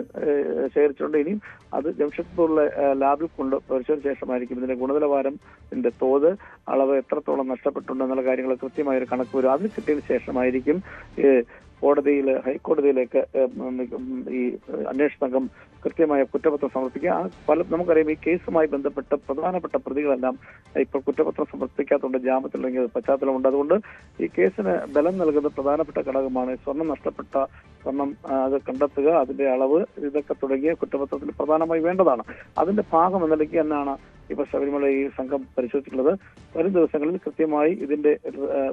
ശേഖരിച്ചുകൊണ്ട് ഇനിയും അത് ജംഷഡ്പൂരിലെ ലാബിൽ കൊണ്ട് പരിശോധിച്ച ശേഷമായിരിക്കും ഇതിന്റെ ഗുണനിലവാരം, ഇതിന്റെ തോത്, അളവ് എത്രത്തോളം നഷ്ടപ്പെട്ടുണ്ട് എന്നുള്ള കാര്യങ്ങൾ കൃത്യമായൊരു കണക്ക് വരും. അതിന് കിട്ടിയതിനു ശേഷമായിരിക്കും ഹൈക്കോടതിയിലേക്ക് ഈ അന്വേഷണ സംഘം കൃത്യമായ കുറ്റപത്രം സമർപ്പിക്കുക. നമുക്കറിയാം ഈ കേസുമായി ബന്ധപ്പെട്ട പ്രധാനപ്പെട്ട പ്രതികളെല്ലാം ഇപ്പോൾ കുറ്റപത്രം സമർപ്പിക്കാത്തതുകൊണ്ട് ജാമ്യത്തിലിറങ്ങിയ പശ്ചാത്തലമുണ്ട്. അതുകൊണ്ട് ഈ കേസിന് ബലം നൽകുന്ന പ്രധാനപ്പെട്ട ഘടകമാണ് സ്വർണം നഷ്ടപ്പെട്ട സ്വർണം അത് കണ്ടെത്തുക, അതിന്റെ അളവ്, ഇതൊക്കെ തുടങ്ങിയ കുറ്റപത്രത്തിൽ പ്രധാനമായി വേണ്ടതാണ്. അതിന്റെ ഭാഗം എന്ന നിലയ്ക്ക് തന്നെയാണ് ഇപ്പൊ ശബരിമല ഈ സംഘം പരിശോധിച്ചിട്ടുള്ളത്. വരും ദിവസങ്ങളിൽ കൃത്യമായി ഇതിന്റെ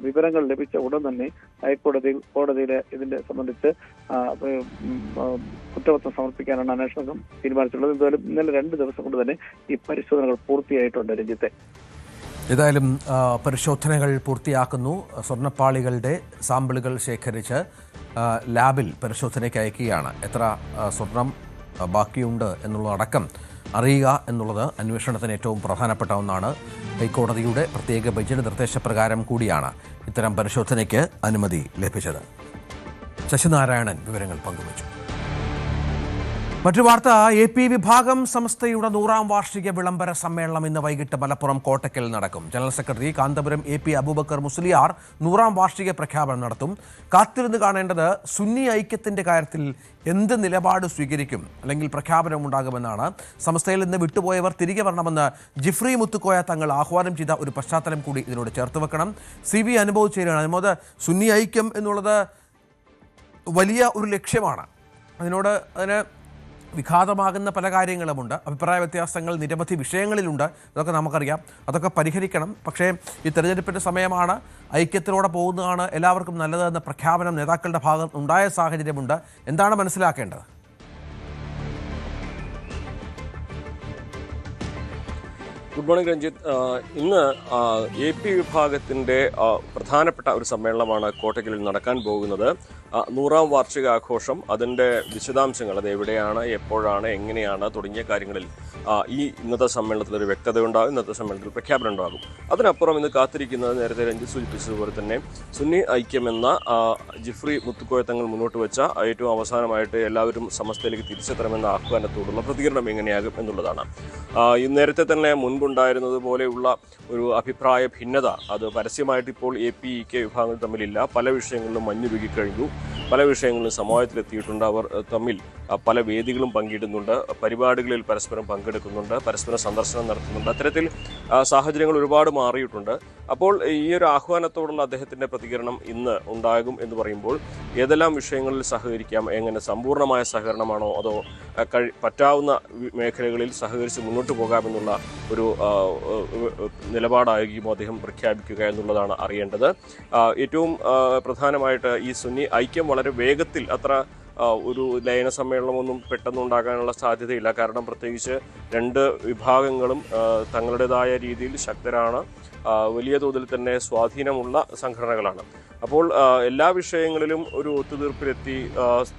വിവരങ്ങൾ ലഭിച്ച ഉടൻ തന്നെ കോടതിയിലെ ഇതിന്റെ സംബന്ധിച്ച് കുറ്റപത്രം സമർപ്പിക്കാനാണ് അന്വേഷണ സംഘം തീരുമാനിച്ചിട്ടുള്ളത്. എന്തായാലും ഇന്നലെ 2 ദിവസം കൊണ്ട് തന്നെ ഈ പരിശോധനകൾ പൂർത്തിയായിട്ടുണ്ട്. രഞ്ജിത്തെ, ഏതായാലും പരിശോധനകൾ പൂർത്തിയാക്കുന്നു. സ്വർണ്ണപ്പാളികളുടെ സാമ്പിളുകൾ ശേഖരിച്ച് ലാബിൽ പരിശോധനയ്ക്ക് അയക്കുകയാണ്. എത്ര സ്വർണം ബാക്കിയുണ്ട് എന്നുള്ളതടക്കം അറിയുക എന്നുള്ളത് അന്വേഷണത്തിന് ഏറ്റവും പ്രധാനപ്പെട്ട ഒന്നാണ്. ഹൈക്കോടതിയുടെ പ്രത്യേക ബെഞ്ചിന്റെ നിർദ്ദേശപ്രകാരം കൂടിയാണ് ഇത്തരം പരിശോധനയ്ക്ക് അനുമതി ലഭിച്ചത്. ശശിനാരായണൻ വിവരങ്ങൾ പങ്കുവച്ചു. മറ്റു വാർത്ത, AP വിഭാഗം സംസ്ഥയുടെ 100ാം വാർഷിക വിളംബര സമ്മേളനം ഇന്ന് വൈകിട്ട് മലപ്പുറം കോട്ടക്കൽ നടക്കും. General secretary Kanthapuram AP Abubakar Musliyar 100ാം വാർഷിക പ്രഖ്യാപനം നടത്തും. കാത്തിരുന്ന് കാണേണ്ടത് സുന്നി ഐക്യത്തിന്റെ കാര്യത്തിൽ എന്ത് നിലപാട് സ്വീകരിക്കും, അല്ലെങ്കിൽ പ്രഖ്യാപനം ഉണ്ടാകുമെന്നാണ്. സംസ്ഥയിൽ നിന്ന് വിട്ടുപോയവർ തിരികെ വരണമെന്ന് ജിഫ്രി മുത്തുക്കോയ തങ്ങൾ ആഹ്വാനം ചെയ്ത ഒരു പശ്ചാത്തലം കൂടി ഇതിനോട് ചേർത്ത് വെക്കണം. CV അനുഭവിച്ചേരാണ്. അനുമോദ്, സുന്നി ഐക്യം എന്നുള്ളത് വലിയ ഒരു ലക്ഷ്യമാണ്. അതിന് വിഘാതമാകുന്ന പല കാര്യങ്ങളുമുണ്ട്. അഭിപ്രായ വ്യത്യാസങ്ങൾ നിരവധി വിഷയങ്ങളിലുണ്ട്. ഇതൊക്കെ നമുക്കറിയാം. അതൊക്കെ പരിഹരിക്കണം. പക്ഷേ ഈ തെരഞ്ഞെടുപ്പിൻ്റെ സമയമാണ്. ഐക്യത്തിലൂടെ പോകുന്നതാണ് എല്ലാവർക്കും നല്ലതെന്ന പ്രഖ്യാപനം നേതാക്കളുടെ ഭാഗത്ത് ഉണ്ടായ സാഹചര്യമുണ്ട്. എന്താണ് മനസ്സിലാക്കേണ്ടത്? Good morning Ranjith. ഇന്ന് AP വിഭാഗത്തിൻ്റെ പ്രധാനപ്പെട്ട ഒരു സമ്മേളനമാണ് കോട്ടക്കലിൽ നടക്കാൻ പോകുന്നത്. 100ാം വാർഷികാഘോഷം, അതിൻ്റെ വിശദാംശങ്ങൾ, അത് എവിടെയാണ്, എപ്പോഴാണ്, എങ്ങനെയാണ് തുടങ്ങിയ കാര്യങ്ങളിൽ ഈ ഇന്നത്തെ സമ്മേളനത്തിൽ ഒരു വ്യക്തത ഉണ്ടാകും. ഇന്നത്തെ സമ്മേളനത്തിൽ പ്രഖ്യാപനം ഉണ്ടാകും. അതിനപ്പുറം ഇന്ന് കാത്തിരിക്കുന്നത് നേരത്തെ രഞ്ജിത്ത് സൂചിപ്പിച്ചതുപോലെ തന്നെ സുന്നി ഐക്യം എന്ന ജിഫ്രി മുത്തുക്കോയ തങ്ങൾ മുന്നോട്ട് വെച്ച ഏറ്റവും അവസാനമായിട്ട് എല്ലാവരും സമസ്തയിലേക്ക് തിരിച്ചെത്തണമെന്ന ആഹ്വാനത്തോടുള്ള പ്രതികരണം എങ്ങനെയാകും എന്നുള്ളതാണ്. നേരത്തെ തന്നെ മുൻപുണ്ടായിരുന്നത് പോലെയുള്ള ഒരു അഭിപ്രായ ഭിന്നത അത് പരസ്യമായിട്ട് ഇപ്പോൾ AP, EK വിഭാഗങ്ങൾ തമ്മിലില്ല. പല വിഷയങ്ങളിലും മഞ്ഞുരുകിക്കഴിഞ്ഞു. പല വിഷയങ്ങളിലും സമവായത്തിലെത്തിയിട്ടുണ്ട്. അവർ തമ്മിൽ പല വേദികളും പങ്കിടുന്നുണ്ട്, പരിപാടികളിൽ പരസ്പരം പങ്കെടുക്കുന്നുണ്ട്, പരസ്പരം സന്ദർശനം നടത്തുന്നുണ്ട്. അത്തരത്തിൽ സാഹചര്യങ്ങൾ ഒരുപാട് മാറിയിട്ടുണ്ട്. അപ്പോൾ ഈ ഒരു ആഹ്വാനത്തോടുള്ള അദ്ദേഹത്തിൻ്റെ പ്രതികരണം ഇന്ന് ഉണ്ടാകും എന്ന് പറയുമ്പോൾ ഏതെല്ലാം വിഷയങ്ങളിൽ സഹകരിക്കാം, എങ്ങനെ സമ്പൂർണ്ണമായ സഹകരണമാണോ അതോ പറ്റാവുന്ന മേഖലകളിൽ സഹകരിച്ച് മുന്നോട്ട് പോകാമെന്നുള്ള ഒരു നിലപാടായിരിക്കുമോ അദ്ദേഹം പ്രഖ്യാപിക്കുക എന്നുള്ളതാണ് അറിയേണ്ടത്. ഏറ്റവും പ്രധാനമായിട്ട് ഈ സുന്നി ഐക്യം വളരെ വേഗത്തിൽ അത്ര ഒരു ലയന സമ്മേളനമൊന്നും പെട്ടെന്നുണ്ടാകാനുള്ള സാധ്യതയില്ല. കാരണം പ്രത്യേകിച്ച് രണ്ട് വിഭാഗങ്ങളും തങ്ങളുടേതായ രീതിയിൽ ശക്തരാണ്, വലിയ തോതിൽ തന്നെ സ്വാധീനമുള്ള സംഘടനകളാണ്. അപ്പോൾ എല്ലാ വിഷയങ്ങളിലും ഒരു ഒത്തുതീർപ്പിലെത്തി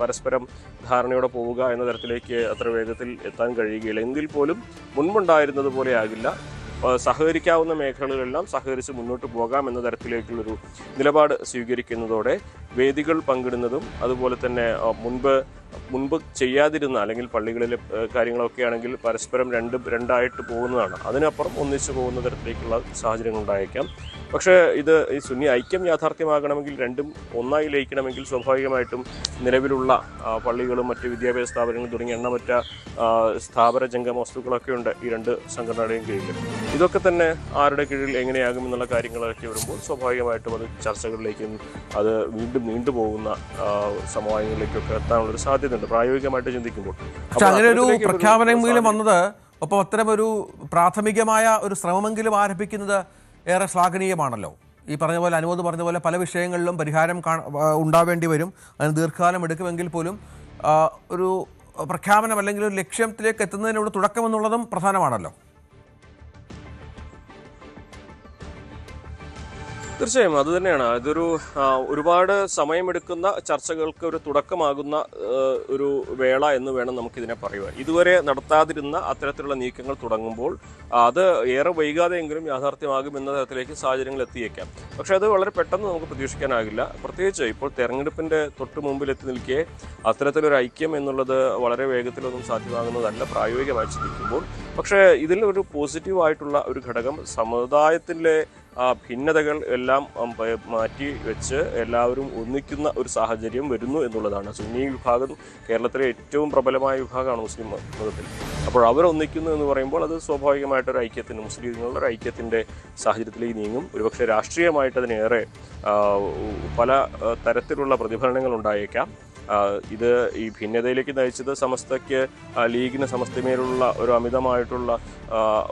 പരസ്പരം ധാരണയോടെ പോവുക എന്ന തരത്തിലേക്ക് അത്ര വേഗത്തിൽ എത്താൻ കഴിയുകയില്ല. എങ്കിൽ പോലും മുൻപുണ്ടായിരുന്നത് പോലെ ആകില്ല. സഹകരിക്കാവുന്ന മേഖലകളെല്ലാം സഹകരിച്ച് മുന്നോട്ട് പോകാം എന്ന തരത്തിലേക്കുള്ളൊരു നിലപാട് സ്വീകരിക്കുന്നതോടെ വേദികൾ പങ്കിടുന്നതും അതുപോലെ തന്നെ മുൻപ് ചെയ്യാതിരുന്ന അല്ലെങ്കിൽ പള്ളികളിലെ കാര്യങ്ങളൊക്കെ ആണെങ്കിൽ പരസ്പരം രണ്ടായിട്ട് പോകുന്നതാണ്. അതിനപ്പുറം ഒന്നിച്ചു പോകുന്ന തരത്തിലേക്കുള്ള സാഹചര്യങ്ങൾ ഉണ്ടായേക്കാം. പക്ഷേ ഈ സുന്നി ഐക്യം യാഥാർത്ഥ്യമാകണമെങ്കിൽ രണ്ടും ഒന്നായി ലയിക്കണമെങ്കിൽ സ്വാഭാവികമായിട്ടും നിലവിലുള്ള പള്ളികളും മറ്റ് വിദ്യാഭ്യാസ സ്ഥാപനങ്ങളും തുടങ്ങിയ എണ്ണമറ്റ സ്ഥാപന ജംഗമ വസ്തുക്കളൊക്കെ ഉണ്ട് ഈ രണ്ട് സംഘടനയുടെയും കീഴിൽ. ഇതൊക്കെ തന്നെ ആരുടെ കീഴിൽ എങ്ങനെയാകും എന്നുള്ള കാര്യങ്ങളൊക്കെ വരുമ്പോൾ സ്വാഭാവികമായിട്ടും അത് ചർച്ചകളിലേക്കും അത് വീണ്ടും നീണ്ടുപോകുന്ന സമവായങ്ങളിലേക്കൊക്കെ എത്താനുള്ളൊരു സാധ്യതയുണ്ട് പ്രായോഗികമായിട്ട് ചിന്തിക്കുമ്പോൾ. പക്ഷെ അങ്ങനെ ഒരു പ്രഖ്യാപനമെങ്കിലും വന്നത്, ഒപ്പം അത്തരമൊരു പ്രാഥമികമായ ഒരു ശ്രമമെങ്കിലും ആരംഭിക്കുന്നത് ഏറെ ശ്ലാഘനീയമാണല്ലോ. ഈ പറഞ്ഞ പോലെ അനുമോദ് പറഞ്ഞ പോലെ പല വിഷയങ്ങളിലും പരിഹാരം ഉണ്ടാവേണ്ടി വരും, അതിന് ദീർഘകാലം എടുക്കുമെങ്കിൽ പോലും ഒരു പ്രഖ്യാപനം അല്ലെങ്കിൽ ഒരു ലക്ഷ്യത്തിലേക്ക് എത്തുന്നതിനുള്ള തുടക്കമെന്നുള്ളതും പ്രധാനമാണല്ലോ. തീർച്ചയായും അത് തന്നെയാണ്. ഇതൊരു ഒരുപാട് സമയമെടുക്കുന്ന ചർച്ചകൾക്ക് ഒരു തുടക്കമാകുന്ന ഒരു വേള എന്ന് വേണം നമുക്കിതിനെ പറയുവാൻ. ഇതുവരെ നടത്താതിരുന്ന അത്തരത്തിലുള്ള നീക്കങ്ങൾ തുടങ്ങുമ്പോൾ അത് ഏറെ വൈകാതെയെങ്കിലും യാഥാർത്ഥ്യമാകും എന്ന തരത്തിലേക്ക് സാഹചര്യങ്ങൾ എത്തിയേക്കാം. പക്ഷേ അത് വളരെ പെട്ടെന്ന് നമുക്ക് പ്രതീക്ഷിക്കാനാകില്ല. പ്രത്യേകിച്ച് ഇപ്പോൾ തെരഞ്ഞെടുപ്പിൻ്റെ തൊട്ട് മുമ്പിലെത്തി നിൽക്കെ അത്തരത്തിലൊരു ഐക്യം എന്നുള്ളത് വളരെ വേഗത്തിലൊന്നും സാധ്യമാകുന്നതല്ല പ്രായോഗികമായി ചിന്തിക്കുമ്പോൾ. പക്ഷേ ഇതിൽ ഒരു പോസിറ്റീവായിട്ടുള്ള ഒരു ഘടകം സമുദായത്തിലെ ഭിന്നതകൾ എല്ലാം മാറ്റി വെച്ച് എല്ലാവരും ഒന്നിക്കുന്ന ഒരു സാഹചര്യം വരുന്നു എന്നുള്ളതാണ്. സുന്നി വിഭാഗം കേരളത്തിലെ ഏറ്റവും പ്രബലമായ വിഭാഗമാണ് മുസ്ലിം മതത്തിൽ. അപ്പോൾ അവരൊന്നിക്കുന്നു എന്ന് പറയുമ്പോൾ അത് സ്വാഭാവികമായിട്ടൊരു ഐക്യത്തിന്, മുസ്ലിങ്ങളുടെ ഒരു ഐക്യത്തിൻ്റെ സാഹചര്യത്തിലേക്ക് നീങ്ങും. ഒരുപക്ഷെ രാഷ്ട്രീയമായിട്ട് അതിനേറെ പല തരത്തിലുള്ള പ്രതിഫലനങ്ങൾ ഉണ്ടായേക്കാം. ഇത് ഈ ഭിന്നതയിലേക്ക് നയിച്ചത് സമസ്തയ്ക്ക്, ലീഗിന് സമസ്തമേലുള്ള ഒരു അമിതമായിട്ടുള്ള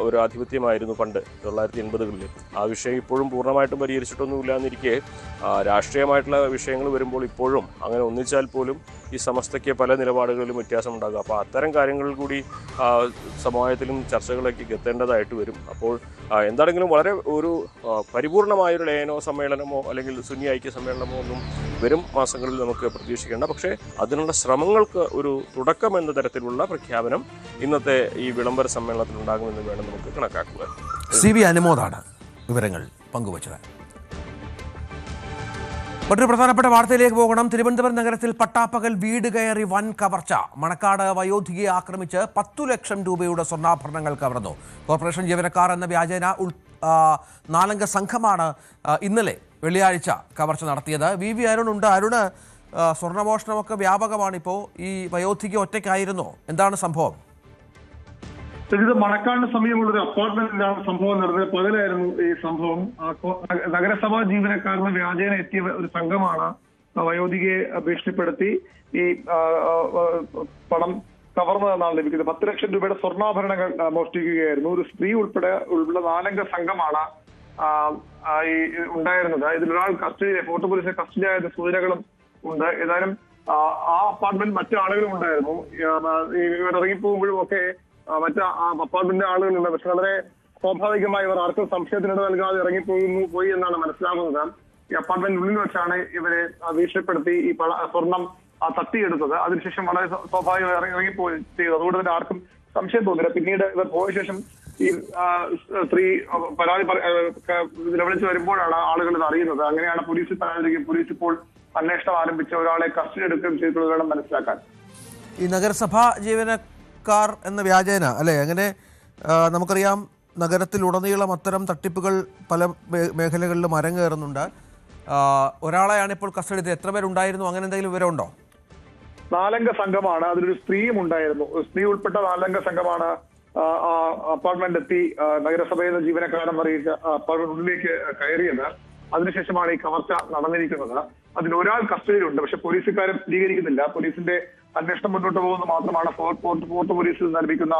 ഒരു ആധിപത്യമായിരുന്നു പണ്ട് 1980-കളിൽ. ആ വിഷയം ഇപ്പോഴും പൂർണ്ണമായിട്ടും പരിഹരിച്ചിട്ടൊന്നുമില്ല എന്നിരിക്കെ രാഷ്ട്രീയമായിട്ടുള്ള വിഷയങ്ങൾ വരുമ്പോൾ ഇപ്പോഴും അങ്ങനെ ഒന്നിച്ചാൽ പോലും ഈ സമസ്തയ്ക്ക് പല നിലപാടുകളിലും വ്യത്യാസമുണ്ടാകും. അപ്പോൾ അത്തരം കാര്യങ്ങളിൽ കൂടി സമവായത്തിലും ചർച്ചകളിലേക്ക് എത്തേണ്ടതായിട്ട് വരും. അപ്പോൾ എന്താണെങ്കിലും വളരെ ഒരു പരിപൂർണമായൊരു ലയനോ സമ്മേളനമോ അല്ലെങ്കിൽ സുന്നി ഐക്യ സമ്മേളനമോ ഒന്നും വരും മാസങ്ങളിൽ നമുക്ക് പ്രതീക്ഷിക്കേണ്ട. പക്ഷേ അതിനുള്ള ശ്രമങ്ങൾക്ക് ഒരു തുടക്കം എന്ന തരത്തിലുള്ള പ്രഖ്യാപനം ഇന്നത്തെ ഈ വിളംബര സമ്മേളനത്തിൽ ഉണ്ടാകുമെന്ന് വേണം നമുക്ക് കണക്കാക്കുക. CV അനുമോദാണ് വിവരങ്ങൾ പങ്കുവച്ചത്. മറ്റൊരു പ്രധാനപ്പെട്ട വാർത്തയിലേക്ക് പോകണം. തിരുവനന്തപുരം നഗരത്തിൽ പട്ടാപ്പകൽ വീട് കയറി വൻ കവർച്ച. മണക്കാട് വയോധികയെ ആക്രമിച്ച് 10 ലക്ഷം രൂപയുടെ സ്വർണ്ണാഭരണങ്ങൾ കവർന്നു. കോർപ്പറേഷൻ ജീവനക്കാർ എന്ന വ്യാജേന 4 സംഘമാണ് ഇന്നലെ വെള്ളിയാഴ്ച കവർച്ച നടത്തിയത്. VV അരുൺ ഉണ്ട്. അരുണ്, സ്വർണ്ണമോഷണമൊക്കെ വ്യാപകമാണിപ്പോൾ. ഈ വയോധിക ഒറ്റയ്ക്കായിരുന്നോ? എന്താണ് സംഭവം? ഇത് മണക്കാടിന് സമീപമുള്ള ഒരു അപ്പാർട്ട്മെന്റിലാണ് സംഭവം നടന്നത്. പകലായിരുന്നു ഈ സംഭവം. നഗരസഭാ ജീവനക്കാരന് വ്യാജേന എത്തിയ ഒരു സംഘമാണ് വയോധികയെ ഭീഷണിപ്പെടുത്തി ഈ പണം കവർന്നതെന്നാണ് ലഭിക്കുന്നത്. 10 ലക്ഷം രൂപയുടെ സ്വർണ്ണാഭരണങ്ങൾ മോഷ്ടിക്കുകയായിരുന്നു. ഒരു സ്ത്രീ ഉൾപ്പെടെ ഉള്ള 4 സംഘമാണ് ഈ ഉണ്ടായിരുന്നത്. ഇതിലൊരാൾ കസ്റ്റഡിയിൽ, ഫോർട്ട് പോലീസിന്റെ കസ്റ്റഡിയായ സൂചനകളും ഉണ്ട്. ഏതായാലും ആ അപ്പാർട്ട്മെന്റ് മറ്റു ആളുകളും ഉണ്ടായിരുന്നു. ഇവർ ഇറങ്ങിപ്പോകുമ്പോഴും ഒക്കെ മറ്റ് അപ്പാർട്ട്മെന്റിന്റെ ആളുകളുണ്ട്. പക്ഷെ വളരെ സ്വാഭാവികമായി ഇവർ ആർക്കും സംശയത്തിനിട നൽകാതെ പോയി എന്നാണ് മനസ്സിലാകുന്നത്. ഈ അപ്പാർട്ട്മെന്റിനുള്ളിൽ വെച്ചാണ് ഇവരെ ഭീഷണിപ്പെടുത്തി ഈ സ്വർണം തട്ടിയെടുത്തത്. അതിനുശേഷം വളരെ സ്വാഭാവികമായി ഇറങ്ങിപ്പോയി ചെയ്തു. അതുകൊണ്ട് തന്നെ ആർക്കും സംശയം തോന്നില്ല. പിന്നീട് ഇവർ പോയ ശേഷം ഈ സ്ത്രീ പരാതി നിലവിളിച്ച് വരുമ്പോഴാണ് ആളുകൾ ഇത് അറിയുന്നത്. അങ്ങനെയാണ് പോലീസിൽ പരാതിയും പോലീസ് ഇപ്പോൾ അന്വേഷണം ആരംഭിച്ച ഒരാളെ കസ്റ്റഡി എടുക്കുകയും ചെയ്തിട്ടുള്ളത് വേണം മനസ്സിലാക്കാൻ. ഈ നഗരസഭാ ജീവനക്കാർ എന്ന വ്യാജേന അല്ലേ, അങ്ങനെ നമുക്കറിയാം നഗരത്തിലുടനീളം അത്തരം തട്ടിപ്പുകൾ പല മേഖലകളിലും അരങ്ങേറുന്നുണ്ട്. ഒരാളെയാണ് ഇപ്പോൾ കസ്റ്റഡിയിൽ. എത്ര പേരുണ്ടായിരുന്നു, അങ്ങനെ എന്തെങ്കിലും വിവരമുണ്ടോ? 4 അംഗ സംഘമാണ്. അതിലൊരു സ്ത്രീയും ഉണ്ടായിരുന്നു. സ്ത്രീ ഉൾപ്പെട്ട 4 അംഗ സംഘമാണ് അപ്പാർട്ട്മെന്റ് എത്തി നഗരസഭയിൽ നിന്ന് ജീവനക്കാരൻ അറിയിച്ച അപ്പാർട്ട്മെന്റിലേക്ക് കയറിയത്. അതിനുശേഷമാണ് ഈ കവർച്ച നടന്നിരിക്കുന്നത്. അതിൽ ഒരാൾ കസ്റ്റഡിയിലുണ്ട്. പക്ഷെ പോലീസുകാരെ സ്ഥിരീകരിക്കുന്നില്ല. പോലീസിന്റെ അന്വേഷണം മുന്നോട്ട് പോകുന്നത് മാത്രമാണ് ഫോർട്ട് പോലീസിൽ നിന്ന് ലഭിക്കുന്ന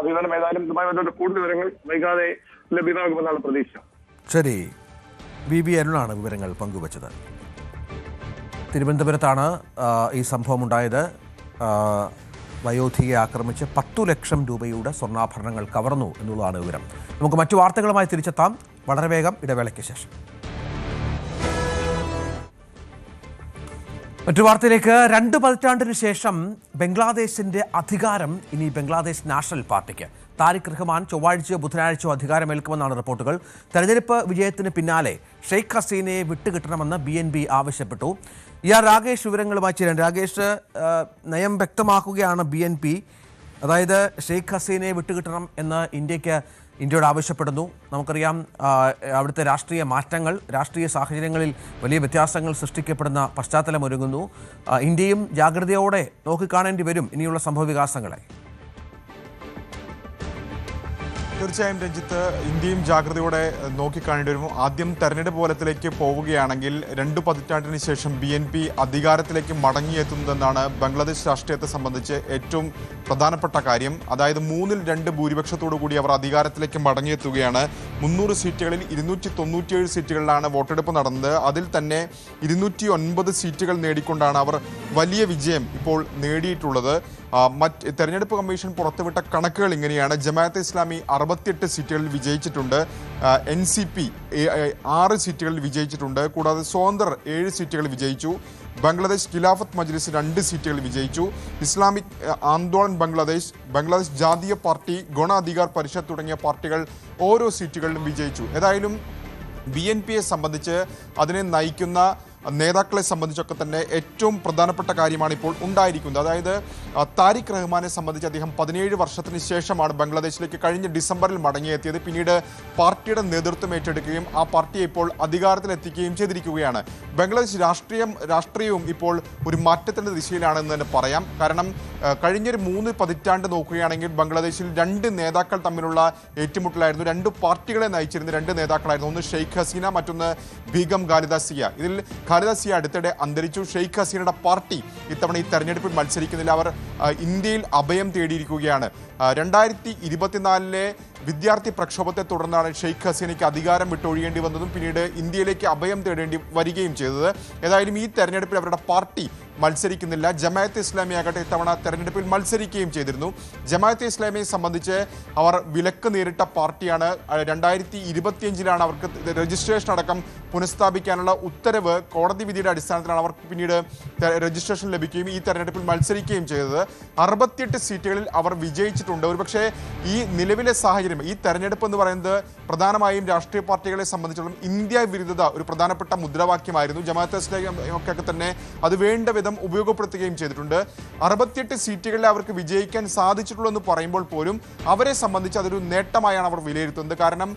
വിവരം. ഏതായാലും ഇതുമായി ബന്ധപ്പെട്ട് കൂടുതൽ വിവരങ്ങൾ വൈകാതെ ലഭ്യമാകുമെന്നാണ് പ്രതീക്ഷ. ശരി, BB അരുണാണ് വിവരങ്ങൾ പങ്കുവച്ചത്. തിരുവനന്തപുരത്താണ് ഈ സംഭവം ഉണ്ടായത്. വയോധികയെ ആക്രമിച്ച് 10 ലക്ഷം രൂപയുടെ സ്വർണ്ണാഭരണങ്ങൾ കവർന്നു എന്നുള്ളതാണ് വിവരം. നമുക്ക് മറ്റു വാർത്തകളുമായി തിരിച്ചെത്താം വളരെ വേഗം ഇടവേളയ്ക്ക് ശേഷം. മറ്റു വാർത്തയിലേക്ക്. 2 പതിറ്റാണ്ടിന് ശേഷം ബംഗ്ലാദേശിന്റെ അധികാരം ഇനി ബംഗ്ലാദേശ് നാഷണൽ പാർട്ടിക്ക്. താരിഖ് റഹ്മാൻ ചൊവ്വാഴ്ചയോ ബുധനാഴ്ചയോ അധികാരമേൽക്കുമെന്നാണ് റിപ്പോർട്ടുകൾ. തെരഞ്ഞെടുപ്പ് വിജയത്തിന് പിന്നാലെ ഷെയ്ഖ് ഹസീനയെ വിട്ടുകിട്ടണമെന്ന് BNP ആവശ്യപ്പെട്ടു. രാകേഷ് വിവരങ്ങളുമായി ചേരാൻ. രാകേഷ്, നയം വ്യക്തമാക്കുകയാണ് BNP. അതായത് ഷെയ്ഖ് ഹസീനയെ വിട്ടുകിട്ടണം എന്ന് ഇന്ത്യയോട് ആവശ്യപ്പെടുന്നു. നമുക്കറിയാം അവിടുത്തെ രാഷ്ട്രീയ മാറ്റങ്ങൾ, രാഷ്ട്രീയ സാഹചര്യങ്ങളിൽ വലിയ വ്യത്യാസങ്ങൾ സൃഷ്ടിക്കപ്പെടുന്ന പശ്ചാത്തലമൊരുങ്ങുന്നു. ഇന്ത്യയും ജാഗ്രതയോടെ നോക്കിക്കാണേണ്ടി വരും ഇനിയുള്ള സംഭവവികാസങ്ങളെ. തീർച്ചയായും രഞ്ജിത്ത്, ഇന്ത്യയും ജാഗ്രതയോടെ നോക്കിക്കാണേണ്ടി വരും. ആദ്യം തെരഞ്ഞെടുപ്പ് പോലത്തിലേക്ക് പോവുകയാണെങ്കിൽ 2 പതിറ്റാണ്ടിന് ശേഷം BNP അധികാരത്തിലേക്ക് മടങ്ങിയെത്തുന്നതെന്നാണ് ബംഗ്ലാദേശ് രാഷ്ട്രീയത്തെ സംബന്ധിച്ച് ഏറ്റവും പ്രധാനപ്പെട്ട കാര്യം. അതായത് 3-2 ഭൂരിപക്ഷത്തോടു കൂടി അവർ അധികാരത്തിലേക്ക് മടങ്ങിയെത്തുകയാണ്. 300 സീറ്റുകളിൽ 297 സീറ്റുകളിലാണ് വോട്ടെടുപ്പ് നടന്നത്. അതിൽ തന്നെ 209 സീറ്റുകൾ നേടിക്കൊണ്ടാണ് അവർ വലിയ വിജയം ഇപ്പോൾ നേടിയിട്ടുള്ളത്. തെരഞ്ഞെടുപ്പ് കമ്മീഷൻ പുറത്തുവിട്ട കണക്കുകൾ ഇങ്ങനെയാണ്. ജമാഅത്തെ ഇസ്ലാമി 68 സീറ്റുകളിൽ വിജയിച്ചിട്ടുണ്ട്. NCP 6 സീറ്റുകളിൽ വിജയിച്ചിട്ടുണ്ട്. കൂടാതെ സ്വതന്ത്രർ 7 സീറ്റുകളിൽ വിജയിച്ചു. ബംഗ്ലാദേശ് ഖിലാഫത്ത് മജ്ലിസ് 2 സീറ്റുകളിൽ വിജയിച്ചു. ഇസ്ലാമിക് ആന്തോളൻ ബംഗ്ലാദേശ് ജാതീയ പാർട്ടി, ഗുണ അധികാർ പരിഷത്ത് തുടങ്ങിയ പാർട്ടികൾ ഓരോ സീറ്റുകളിലും വിജയിച്ചു. ഏതായാലും BNPയെ സംബന്ധിച്ച് അതിനെ നയിക്കുന്ന നേതാക്കളെ സംബന്ധിച്ചൊക്കെ തന്നെ ഏറ്റവും പ്രധാനപ്പെട്ട കാര്യമാണ് ഇപ്പോൾ ഉണ്ടായിരിക്കുന്നത്. അതായത് താരിഖ് റഹ്മാനെ സംബന്ധിച്ച് അദ്ദേഹം 17 വർഷത്തിന് ശേഷമാണ് ബംഗ്ലാദേശിലേക്ക് കഴിഞ്ഞ ഡിസംബറിൽ മടങ്ങിയെത്തിയത്. പിന്നീട് പാർട്ടിയുടെ നേതൃത്വം ഏറ്റെടുക്കുകയും ആ പാർട്ടിയെ ഇപ്പോൾ അധികാരത്തിലെത്തിക്കുകയും ചെയ്തിരിക്കുകയാണ്. ബംഗ്ലാദേശ് രാഷ്ട്രീയവും ഇപ്പോൾ ഒരു മാറ്റത്തിൻ്റെ ദിശയിലാണെന്ന് തന്നെ പറയാം. കാരണം കഴിഞ്ഞൊരു 3 പതിറ്റാണ്ട് നോക്കുകയാണെങ്കിൽ ബംഗ്ലാദേശിൽ 2 നേതാക്കൾ തമ്മിലുള്ള ഏറ്റുമുട്ടലായിരുന്നു. 2 പാർട്ടികളെ നയിച്ചിരുന്ന 2 നേതാക്കളായിരുന്നു. ഒന്ന് ഷെയ്ഖ് ഹസീന, മറ്റൊന്ന് ബീഗം ഖാലിദ സിയ. ഇതിൽ ഖാലിദ സിയ അടുത്തിടെ അന്തരിച്ചു. ഷെയ്ഖ് ഹസീനയുടെ പാർട്ടി ഇത്തവണ ഈ തെരഞ്ഞെടുപ്പിൽ മത്സരിക്കുന്നില്ല. അവർ ഇന്ത്യയിൽ അഭയം തേടിയിരിക്കുകയാണ്. 2024 വിദ്യാർത്ഥി പ്രക്ഷോഭത്തെ തുടർന്നാണ് ഷെയ്ഖ് ഹസീനയ്ക്ക് അധികാരം വിട്ടൊഴിയേണ്ടി വന്നതും പിന്നീട് ഇന്ത്യയിലേക്ക് അഭയം തേടേണ്ടി വരികയും ചെയ്തത്. ഏതായാലും ഈ തെരഞ്ഞെടുപ്പിൽ അവരുടെ പാർട്ടി മത്സരിക്കുന്നില്ല. ജമാഅത്തെ ഇസ്ലാമി ആകട്ടെ ഇത്തവണ തെരഞ്ഞെടുപ്പിൽ മത്സരിക്കുകയും ചെയ്തിരുന്നു. ജമാഅത്തെ ഇസ്ലാമിയെ സംബന്ധിച്ച് അവർ വിലക്ക് നേരിട്ട പാർട്ടിയാണ്. 2025 അവർക്ക് രജിസ്ട്രേഷൻ അടക്കം പുനഃസ്ഥാപിക്കാനുള്ള ഉത്തരവ് കോടതി വിധിയുടെ അടിസ്ഥാനത്തിലാണ് അവർക്ക് പിന്നീട് രജിസ്ട്രേഷൻ ലഭിക്കുകയും ഈ തെരഞ്ഞെടുപ്പിൽ മത്സരിക്കുകയും ചെയ്തത്. 68 സീറ്റുകളിൽ അവർ വിജയിച്ചിട്ടുണ്ട്. ഒരുപക്ഷെ ഈ നിലവിലെ സാഹചര്യം, ഈ തെരഞ്ഞെടുപ്പ് എന്ന് പറയുന്നത് പ്രധാനമായും രാഷ്ട്രീയ പാർട്ടികളെ സംബന്ധിച്ചിടത്തോളം ഇന്ത്യ വിരുദ്ധത ഒരു പ്രധാനപ്പെട്ട മുദ്രാവാക്യമായിരുന്നു. ജമാഅത്തെ ഇസ്ലാമി ഒക്കെ തന്നെ അത് വേണ്ട വിധം ഉപയോഗപ്പെടുത്തുകയും ചെയ്തിട്ടുണ്ട്. 68 സീറ്റുകളിൽ അവർക്ക് വിജയിക്കാൻ സാധിച്ചിട്ടുള്ളൂ എന്ന് പറയുമ്പോൾ പോലും അവരെ സംബന്ധിച്ച് അതൊരു നേട്ടമായാണ് അവർ വിലയിരുത്തുന്നത്. കാരണം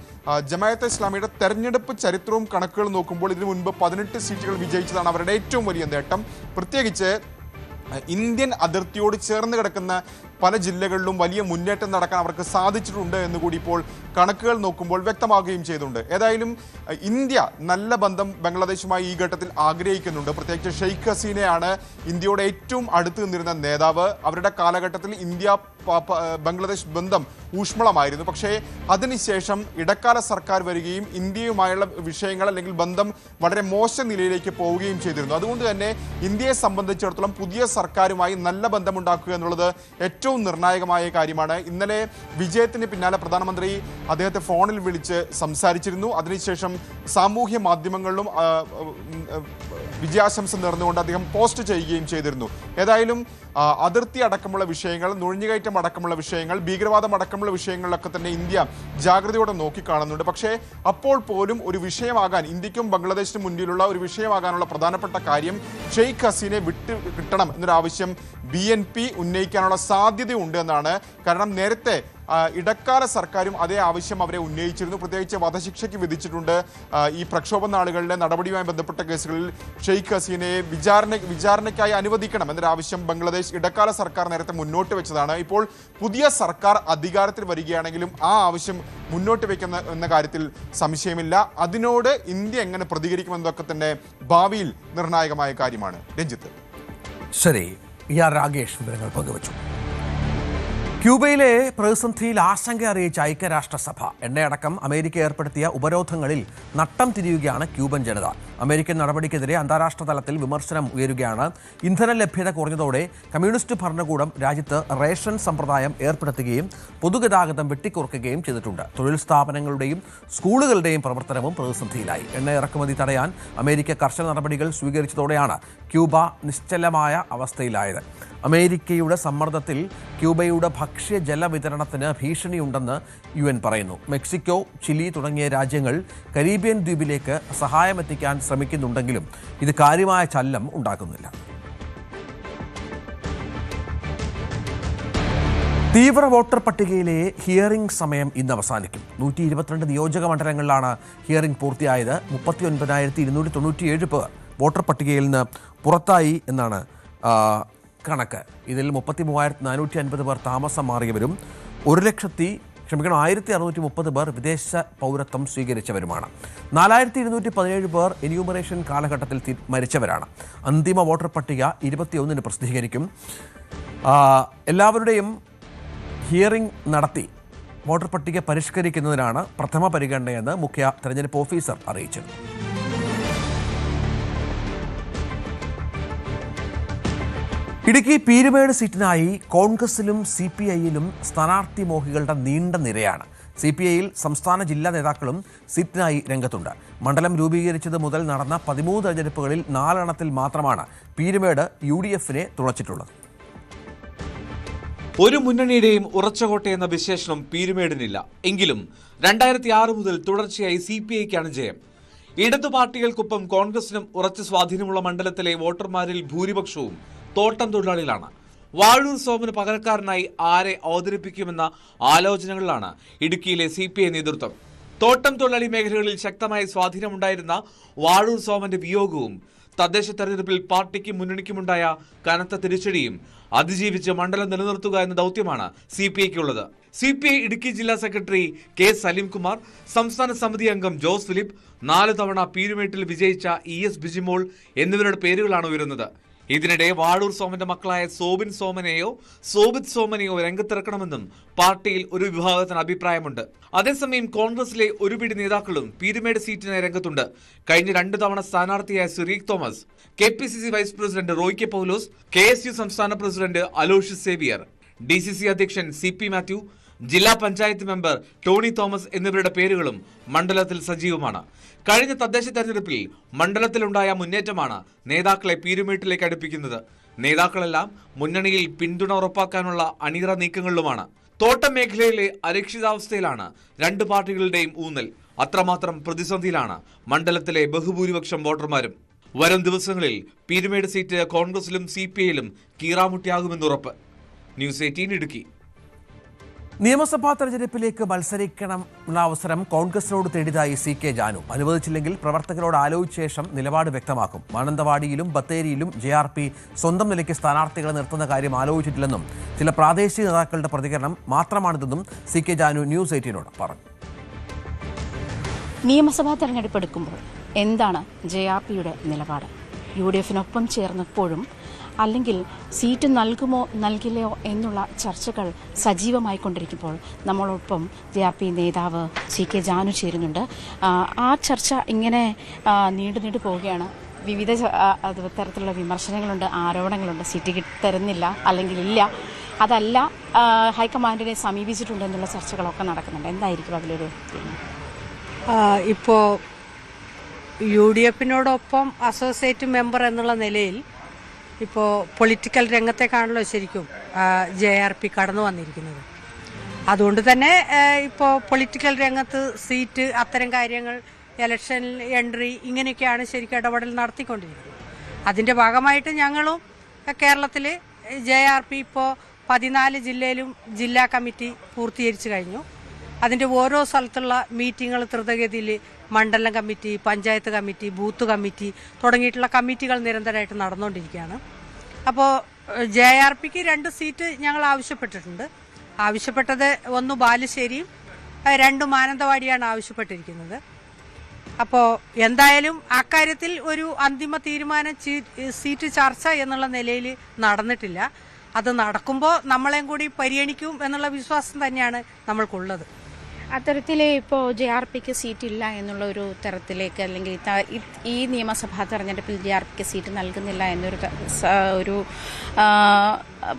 ജമാഅത്തെ ഇസ്ലാമിയുടെ തെരഞ്ഞെടുപ്പ് ചരിത്രവും കണക്കുകളും നോക്കുമ്പോൾ ഇതിനു മുൻപ് 18 സീറ്റുകൾ വിജയിച്ചതാണ് അവരുടെ ഏറ്റവും വലിയ നേട്ടം. പ്രത്യേകിച്ച് ഇന്ത്യൻ അതിർത്തിയോട് ചേർന്ന് കിടക്കുന്ന പല ജില്ലകളിലും വലിയ മുന്നേറ്റം നടക്കാൻ അവർക്ക് സാധിച്ചിട്ടുണ്ട് എന്നുകൂടി ഇപ്പോൾ കണക്കുകൾ നോക്കുമ്പോൾ വ്യക്തമാവുകയും ചെയ്തിട്ടുണ്ട്. ഏതായാലും ഇന്ത്യ നല്ല ബന്ധം ബംഗ്ലാദേശുമായി ഈ ഘട്ടത്തിൽ ആഗ്രഹിക്കുന്നുണ്ട്. പ്രത്യേകിച്ച് ഷെയ്ഖ് ഹസീനയാണ് ഇന്ത്യയോട് ഏറ്റവും അടുത്ത് നിന്നിരുന്ന നേതാവ്. അവരുടെ കാലഘട്ടത്തിൽ ഇന്ത്യ ബംഗ്ലാദേശ് ബന്ധം ഊഷ്മളമായിരുന്നു. പക്ഷേ അതിനുശേഷം ഇടക്കാല സർക്കാർ വരികയും ഇന്ത്യയുമായുള്ള വിഷയങ്ങൾ അല്ലെങ്കിൽ ബന്ധം വളരെ മോശം നിലയിലേക്ക് പോവുകയും ചെയ്തിരുന്നു. അതുകൊണ്ട് തന്നെ ഇന്ത്യയെ സംബന്ധിച്ചിടത്തോളം പുതിയ സർക്കാരുമായി നല്ല ബന്ധമുണ്ടാക്കുക എന്നുള്ളത് ഏറ്റവും ഏറ്റവും നിർണായകമായ കാര്യമാണ്. ഇന്നലെ വിജയത്തിന് പിന്നാലെ പ്രധാനമന്ത്രി അദ്ദേഹത്തെ ഫോണിൽ വിളിച്ച് സംസാരിച്ചിരുന്നു. അതിനുശേഷം സാമൂഹ്യ മാധ്യമങ്ങളിലും വിജയാശംസ നേർന്നുകൊണ്ട് അദ്ദേഹം പോസ്റ്റ് ചെയ്യുകയും ചെയ്തിരുന്നു. ഏതായാലും അതിർത്തി അടക്കമുള്ള വിഷയങ്ങൾ, നുഴഞ്ഞുകയറ്റം അടക്കമുള്ള വിഷയങ്ങൾ, ഭീകരവാദം അടക്കമുള്ള വിഷയങ്ങളിലൊക്കെ തന്നെ ഇന്ത്യ ജാഗ്രതയോടെ നോക്കിക്കാണുന്നുണ്ട്. പക്ഷേ അപ്പോൾ പോലും ഒരു വിഷയമാകാൻ, ഇന്ത്യക്കും ബംഗ്ലാദേശിനും മുന്നിലുള്ള ഒരു വിഷയമാകാനുള്ള പ്രധാനപ്പെട്ട കാര്യം ഷെയ്ഖ് ഹസീനെ വിട്ട് കിട്ടണം എന്നൊരാവശ്യം BNP ഉന്നയിക്കാനുള്ള സാധ്യതയുണ്ട് എന്നാണ്. കാരണം നേരത്തെ ഇടക്കാല സർക്കാരും അതേ ആവശ്യം അവരെ ഉന്നയിച്ചിരുന്നു. പ്രത്യേകിച്ച് വധശിക്ഷയ്ക്ക് വിധിച്ചിട്ടുണ്ട്. ഈ പ്രക്ഷോഭ നാളുകളിലെ നടപടിയുമായി ബന്ധപ്പെട്ട കേസുകളിൽ ഷെയ്ഖ് ഹസീനയെ വിചാരണയ്ക്കായി അനുവദിക്കണം എന്നൊരാവശ്യം ബംഗ്ലാദേശ് ഇടക്കാല സർക്കാർ നേരത്തെ മുന്നോട്ട് വെച്ചതാണ്. ഇപ്പോൾ പുതിയ സർക്കാർ അധികാരത്തിൽ വരികയാണെങ്കിലും ആ ആവശ്യം മുന്നോട്ട് വയ്ക്കുന്ന എന്ന കാര്യത്തിൽ സംശയമില്ല. അതിനോട് ഇന്ത്യ എങ്ങനെ പ്രതികരിക്കുമെന്നതൊക്കെ തന്നെ ഭാവിയിൽ നിർണായകമായ കാര്യമാണ്. രഞ്ജിത്ത്. ശരി, രാകേഷ് വിവരങ്ങൾ പങ്കുവച്ചു. ക്യൂബയിലെ പ്രതിസന്ധിയിൽ ആശങ്ക അറിയിച്ച ഐക്യരാഷ്ട്രസഭ. എണ്ണയടക്കം അമേരിക്ക ഏർപ്പെടുത്തിയ ഉപരോധങ്ങളിൽ നട്ടം തിരിയുകയാണ് ക്യൂബൻ ജനത. അമേരിക്കൻ നടപടിക്കെതിരെ അന്താരാഷ്ട്ര തലത്തിൽ വിമർശനം ഉയരുകയാണ്. ഇന്ധന ലഭ്യത കുറഞ്ഞതോടെ കമ്മ്യൂണിസ്റ്റ് ഭരണകൂടം രാജ്യത്ത് റേഷൻ സമ്പ്രദായം ഏർപ്പെടുത്തുകയും പൊതുഗതാഗതം വെട്ടിക്കുറയ്ക്കുകയും ചെയ്തിട്ടുണ്ട്. തൊഴിൽ സ്ഥാപനങ്ങളുടെയും സ്കൂളുകളുടെയും പ്രവർത്തനവും പ്രതിസന്ധിയിലായി. എണ്ണ ഇറക്കുമതി തടയാൻ അമേരിക്ക കർശന നടപടികൾ സ്വീകരിച്ചതോടെയാണ് ക്യൂബ നിശ്ചലമായ അവസ്ഥയിലായത്. അമേരിക്കയുടെ സമ്മർദ്ദത്തിൽ ക്യൂബയുടെ ഭക്ഷ്യ ജലവിതരണത്തിന് ഭീഷണിയുണ്ടെന്ന് UN പറയുന്നു. മെക്സിക്കോ, ചിലി തുടങ്ങിയ രാജ്യങ്ങൾ കരീബിയൻ ദ്വീപിലേക്ക് സഹായമെത്തിക്കാൻ ശ്രമിക്കുന്നുണ്ടെങ്കിലും ഇത് കാര്യമായ ചലനം ഉണ്ടാക്കുന്നില്ല. തീവ്ര വോട്ടർ പട്ടികയിലെ ഹിയറിംഗ് സമയം ഇന്ന് അവസാനിക്കും. 122 നിയോജക മണ്ഡലങ്ങളിലാണ് ഹിയറിംഗ് പൂർത്തിയായത്. 39,297 പേർ വോട്ടർ പട്ടികയിൽ നിന്ന് പുറത്തായി എന്നാണ് കണക്ക്. ഇതിൽ 33,450 പേർ താമസം മാറിയവരും 1,630 പേർ വിദേശ പൗരത്വം സ്വീകരിച്ചവരുമാണ്. 4,217 പേർ എന്യൂമറേഷൻ കാലഘട്ടത്തിൽ മരിച്ചവരാണ്. അന്തിമ വോട്ടർ പട്ടിക 21-ന് പ്രസിദ്ധീകരിക്കും. എല്ലാവരുടെയും ഹിയറിംഗ് നടത്തി വോട്ടർ പട്ടിക പരിഷ്കരിക്കുന്നതിനാണ് പ്രഥമ പരിഗണനയെന്ന് മുഖ്യ തെരഞ്ഞെടുപ്പ് ഓഫീസർ അറിയിച്ചു. ഇടുക്കി പീരുമേട് സീറ്റിനായി കോൺഗ്രസിലും CPIയിലും സ്ഥാനാർത്ഥി മോഹികളുടെ നീണ്ട നിരയാണ്. CPIയിൽ സംസ്ഥാന ജില്ലാ നേതാക്കളും സീറ്റിനായി രംഗത്തുണ്ട്. മണ്ഡലം രൂപീകരിച്ചത് മുതൽ നടന്ന 13 തെരഞ്ഞെടുപ്പുകളിൽ 4 എണ്ണത്തിൽ മാത്രമാണ് പീരുമേട് UDFനെ തുളച്ചിട്ടുള്ളത്. ഒരു മുന്നണിയുടെയും ഉറച്ചകോട്ടയെന്ന വിശേഷണം പീരുമേടിനില്ല. എങ്കിലും 2006 മുതൽ തുടർച്ചയായി CPIക്കാണ് ജയം. ഇടതു പാർട്ടികൾക്കൊപ്പം കോൺഗ്രസിനും ഉറച്ച സ്വാധീനമുള്ള മണ്ഡലത്തിലെ വോട്ടർമാരിൽ ഭൂരിപക്ഷവും തോട്ടം തൊഴിലാളികളാണ്. വാഴൂർ സോമന് പകരക്കാരനായി ആരെ അവതരിപ്പിക്കുമെന്ന ആലോചനകളിലാണ് ഇടുക്കിയിലെ CPI നേതൃത്വം. തോട്ടം തൊഴിലാളി മേഖലകളിൽ ശക്തമായ സ്വാധീനമുണ്ടായിരുന്ന വാഴൂർ സോമന്റെ വിയോഗവും തദ്ദേശ തെരഞ്ഞെടുപ്പിൽ പാർട്ടിക്കും മുന്നണിക്കുമുണ്ടായ കനത്ത തിരിച്ചടിയും അതിജീവിച്ച് മണ്ഡലം നിലനിർത്തുക എന്ന ദൗത്യമാണ് CPIക്കുള്ളത്. CPI ഇടുക്കി ജില്ലാ സെക്രട്ടറി K. സലീംകുമാർ, സംസ്ഥാന സമിതി അംഗം ജോസ് ഫിലിപ്പ്, 4 തവണ പീരുമേട്ടിൽ വിജയിച്ച ES ബിജിമോൾ എന്നിവരുടെ പേരുകളാണ് ഉയരുന്നത്. ഇതിനിടെ വാഴൂർ സോമന്റെ മക്കളായ സോബിൻ സോമനെയോ സോബിത് സോമനെയോ രംഗത്തിറക്കണമെന്നും പാർട്ടിയിൽ ഒരു വിഭാഗത്തിന് അഭിപ്രായമുണ്ട്. അതേസമയം കോൺഗ്രസിലെ ഒരു പിടി നേതാക്കളും പീരുമേട് സീറ്റിനായി രംഗത്തുണ്ട്. കഴിഞ്ഞ 2 തവണ സ്ഥാനാർത്ഥിയായ Sireekh Thomas, KPCC vice president Roy K Paulose, KSU സംസ്ഥാന പ്രസിഡന്റ് അലോഷ്യസ് സേവിയർ, DCC അധ്യക്ഷൻ CP മാത്യു, ജില്ലാ പഞ്ചായത്ത് മെമ്പർ ടോണി തോമസ് എന്നിവരുടെ പേരുകളും മണ്ഡലത്തിൽ സജീവമാണ്. കഴിഞ്ഞ തദ്ദേശ തെരഞ്ഞെടുപ്പിൽ മണ്ഡലത്തിലുണ്ടായ മുന്നേറ്റമാണ് നേതാക്കളെ പീരുമേട്ടിലേക്ക് അടുപ്പിക്കുന്നത്. നേതാക്കളെല്ലാം മുന്നണിയിൽ പിന്തുണ ഉറപ്പാക്കാനുള്ള അണിയറ നീക്കങ്ങളിലുമാണ്. തോട്ടം മേഖലയിലെ അരക്ഷിതാവസ്ഥയിലാണ് 2 പാർട്ടികളുടെയും ഊന്നൽ. അത്രമാത്രം പ്രതിസന്ധിയിലാണ് മണ്ഡലത്തിലെ ബഹുഭൂരിപക്ഷം വോട്ടർമാരും. വരും ദിവസങ്ങളിൽ പീരുമേട് സീറ്റ് കോൺഗ്രസിലും CPIയിലും കീറാമുട്ടിയാകുമെന്നുറപ്പ്. ന്യൂസ് 18 ഇടുക്കി. നിയമസഭാ തെരഞ്ഞെടുപ്പിലേക്ക് മത്സരിക്കണമെന്ന അവസരം കോൺഗ്രസിനോട് തേടിയതായി CK ജാനു. അനുവദിച്ചില്ലെങ്കിൽ പ്രവർത്തകരോട് ആലോചിച്ച ശേഷം നിലപാട് വ്യക്തമാക്കും. മാനന്തവാടിയിലും ബത്തേരിയിലും JRP സ്വന്തം നിലയ്ക്ക് സ്ഥാനാർത്ഥികളെ നിർത്തുന്ന കാര്യം ആലോചിച്ചിട്ടില്ലെന്നും ചില പ്രാദേശിക നേതാക്കളുടെ പ്രതികരണം മാത്രമാണിതെന്നും CK ജാനു ന്യൂസ് 18നോട് പറഞ്ഞു. നിയമസഭാ തെരഞ്ഞെടുപ്പ് എടുക്കുമ്പോൾ എന്താണ് JRPയുടെ നിലപാട്? UDFനൊപ്പം ചേർന്നപ്പോഴും അല്ലെങ്കിൽ സീറ്റ് നൽകുമോ നൽകില്ലയോ എന്നുള്ള ചർച്ചകൾ സജീവമായിക്കൊണ്ടിരിക്കുമ്പോൾ നമ്മളൊപ്പം JRP നേതാവ് CK ജാനു ചേരുന്നുണ്ട്. ആ ചർച്ച ഇങ്ങനെ നീണ്ടു പോവുകയാണ്. വിവിധ തരത്തിലുള്ള വിമർശനങ്ങളുണ്ട്, ആരോപണങ്ങളുണ്ട്. സീറ്റ് തരുന്നില്ല അല്ലെങ്കിൽ ഇല്ല അതല്ല ഹൈക്കമാൻഡിനെ സമീപിച്ചിട്ടുണ്ടെന്നുള്ള ചർച്ചകളൊക്കെ നടക്കുന്നുണ്ട്. എന്തായിരിക്കും അതിലൊരു തീരുമാനം? ഇപ്പോൾ UDFിനോടൊപ്പം അസോസിയേറ്റ് മെമ്പർ എന്നുള്ള നിലയിൽ ഇപ്പോൾ പൊളിറ്റിക്കൽ രംഗത്തേക്കാണല്ലോ ശരിക്കും JRP കടന്നു വന്നിരിക്കുന്നത്. അതുകൊണ്ട് തന്നെ ഇപ്പോൾ പൊളിറ്റിക്കൽ രംഗത്ത് സീറ്റ്, അത്തരം കാര്യങ്ങൾ, ഇലക്ഷൻ എൻട്രി, ഇങ്ങനെയൊക്കെയാണ് ശരിക്കും ഇടപെടൽ നടത്തിക്കൊണ്ടിരിക്കുന്നത്. അതിൻ്റെ ഭാഗമായിട്ട് ഞങ്ങളും കേരളത്തിൽ JRP ഇപ്പോൾ 14 ജില്ലയിലും ജില്ലാ കമ്മിറ്റി പൂർത്തീകരിച്ചു കഴിഞ്ഞു. അതിൻ്റെ ഓരോ സ്ഥലത്തുള്ള മീറ്റിങ്ങുകൾ ദ്രുതഗതിയിൽ മണ്ഡലം committee, panchayat committee, booth committee തുടങ്ങിയിട്ടുള്ള കമ്മിറ്റികൾ നിരന്തരമായിട്ട് നടന്നുകൊണ്ടിരിക്കുകയാണ്. അപ്പോൾ JRPക്ക് 2 സീറ്റ് ഞങ്ങൾ ആവശ്യപ്പെട്ടിട്ടുണ്ട്. ആവശ്യപ്പെട്ടത് 1 ബാലുശ്ശേരിയും 2 മാനന്തവാടിയാണ് ആവശ്യപ്പെട്ടിരിക്കുന്നത്. അപ്പോൾ എന്തായാലും അക്കാര്യത്തിൽ ഒരു അന്തിമ തീരുമാനം സീറ്റ് ചർച്ച എന്നുള്ള നിലയിൽ നടന്നിട്ടില്ല. അത് നടക്കുമ്പോൾ നമ്മളെയും കൂടി പരിഗണിക്കും എന്നുള്ള വിശ്വാസം തന്നെയാണ് നമ്മൾക്കുള്ളത്. അത്തരത്തിൽ ഇപ്പോൾ JRPക്ക് സീറ്റില്ല എന്നുള്ള ഒരു തരത്തിലേക്ക്, അല്ലെങ്കിൽ ഈ നിയമസഭാ തെരഞ്ഞെടുപ്പിൽ JRPക്ക് സീറ്റ് നൽകുന്നില്ല എന്നൊരു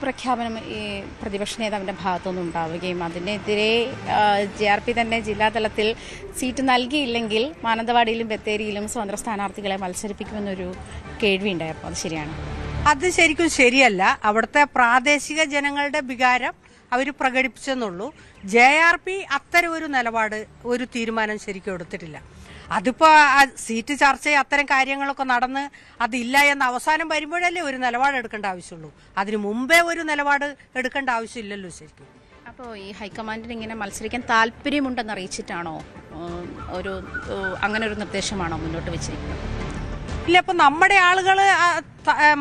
പ്രഖ്യാപനം ഈ പ്രതിപക്ഷ നേതാവിൻ്റെ ഭാഗത്തുനിന്ന് ഉണ്ടാവുകയും അതിനെതിരെ JRP തന്നെ ജില്ലാതലത്തിൽ സീറ്റ് നൽകിയില്ലെങ്കിൽ മാനന്തവാടിയിലും ബത്തേരിയിലും സ്വതന്ത്ര സ്ഥാനാർത്ഥികളെ മത്സരിപ്പിക്കുമെന്നൊരു കേൾവിയുണ്ടായിരുന്നു. അത് ശരിയാണ്? അത് ശരിക്കും ശരിയല്ല. അവിടുത്തെ പ്രാദേശിക ജനങ്ങളുടെ വികാരം അവർ പ്രകടിപ്പിച്ചെന്നുള്ളൂ. JRP അത്തരം ഒരു നിലപാട്, ഒരു തീരുമാനം ശരിക്കും എടുത്തിട്ടില്ല. അതിപ്പോൾ സീറ്റ് ചർച്ച, അത്തരം കാര്യങ്ങളൊക്കെ നടന്ന് അതില്ല എന്ന അവസാനം വരുമ്പോഴല്ലേ ഒരു നിലപാട് എടുക്കേണ്ട ആവശ്യമുള്ളൂ. അതിന് മുമ്പേ ഒരു നിലപാട് എടുക്കേണ്ട ആവശ്യമില്ലല്ലോ ശരിക്കും. അപ്പോൾ ഈ ഹൈക്കമാൻഡിന് ഇങ്ങനെ മത്സരിക്കാൻ താല്പര്യമുണ്ടെന്ന് അറിയിച്ചിട്ടാണോ അങ്ങനെ ഒരു നിർദ്ദേശമാണോ മുന്നോട്ട് വെച്ചിരിക്കുന്നത്? ഇല്ല, ഇപ്പം നമ്മുടെ ആളുകൾ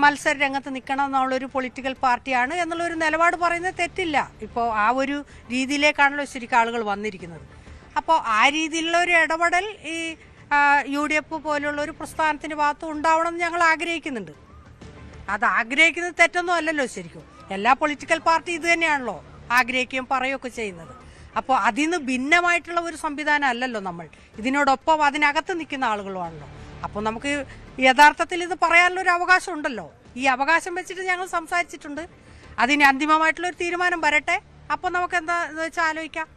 മത്സര രംഗത്ത് നിൽക്കണം എന്നുള്ളൊരു പൊളിറ്റിക്കൽ പാർട്ടിയാണ് എന്നുള്ളൊരു നിലപാട് പറയുന്നത് തെറ്റില്ല. ഇപ്പോൾ ആ ഒരു രീതിയിലേക്കാണല്ലോ ശരിക്കും ആളുകൾ വന്നിരിക്കുന്നത്. അപ്പോൾ ആ രീതിയിലുള്ള ഒരു ഇടപെടൽ ഈ UDF പോലുള്ള ഒരു പ്രസ്ഥാനത്തിൻ്റെ ഭാഗത്ത് ഉണ്ടാവണം എന്ന് ഞങ്ങൾ ആഗ്രഹിക്കുന്നുണ്ട്. അത് ആഗ്രഹിക്കുന്നത് തെറ്റൊന്നും അല്ലല്ലോ ശരിക്കും. എല്ലാ പൊളിറ്റിക്കൽ പാർട്ടി ഇത് തന്നെയാണല്ലോ ആഗ്രഹിക്കുകയും പറയുകയൊക്കെ ചെയ്യുന്നത്. അപ്പോൾ അതിൽ നിന്ന് ഭിന്നമായിട്ടുള്ള ഒരു സംവിധാനം അല്ലല്ലോ നമ്മൾ. ഇതിനോടൊപ്പം അതിനകത്ത് നിൽക്കുന്ന ആളുകളുമാണല്ലോ. അപ്പോൾ നമുക്ക് യഥാർത്ഥത്തിൽ ഇത് പറയാനുള്ളൊരു അവകാശം ഉണ്ടല്ലോ. ഈ അവകാശം വെച്ചിട്ട് ഞങ്ങൾ സംസാരിച്ചിട്ടുണ്ട്. അതിന് അന്തിമമായിട്ടുള്ളൊരു തീരുമാനം വരട്ടെ, അപ്പോൾ നമുക്ക് എന്താ വെച്ചാൽ ആലോചിക്കാം.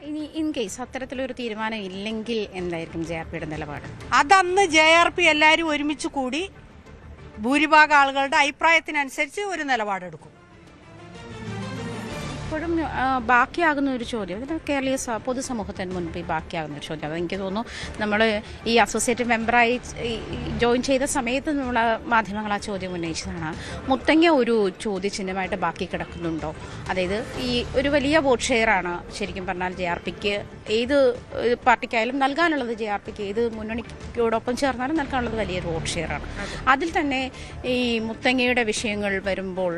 ഇനി ഇൻ കേസ് അത്തരത്തിലൊരു തീരുമാനം ഇല്ലെങ്കിൽ എന്തായിരിക്കും JRPയുടെ നിലപാട്? അതന്ന് JRP എല്ലാവരും ഒരുമിച്ച് കൂടി ഭൂരിഭാഗം ആളുകളുടെ അഭിപ്രായത്തിനനുസരിച്ച് ഒരു നിലപാടെടുക്കും. ഇപ്പോഴും ബാക്കിയാകുന്ന ഒരു ചോദ്യം, അതിന് കേരളീയ പൊതുസമൂഹത്തിന് മുൻപിൽ ബാക്കിയാകുന്ന ഒരു ചോദ്യം, അതെനിക്ക് തോന്നുന്നു നമ്മൾ ഈ അസോസിയേറ്റ് മെമ്പറായി ജോയിൻ ചെയ്ത സമയത്ത് നമ്മൾ മാധ്യമങ്ങൾ ആ ചോദ്യം ഉന്നയിച്ചതാണ്. മുത്തങ്ങ ഒരു ചോദ്യചിഹ്നമായിട്ട് ബാക്കി കിടക്കുന്നുണ്ടോ? അതായത് ഈ ഒരു വലിയ വോട്ട് ഷെയറാണ് ശരിക്കും പറഞ്ഞാൽ JRPക്ക്, ഏത് പാർട്ടിക്കായാലും നൽകാനുള്ളത്, JRPക്ക് ഏത് മുന്നണിയോടൊപ്പം ചേർന്നാലും നൽകാനുള്ളത് വലിയൊരു വോട്ട് ഷെയറാണ്. അതിൽ തന്നെ ഈ മുത്തങ്ങയുടെ വിഷയങ്ങൾ വരുമ്പോൾ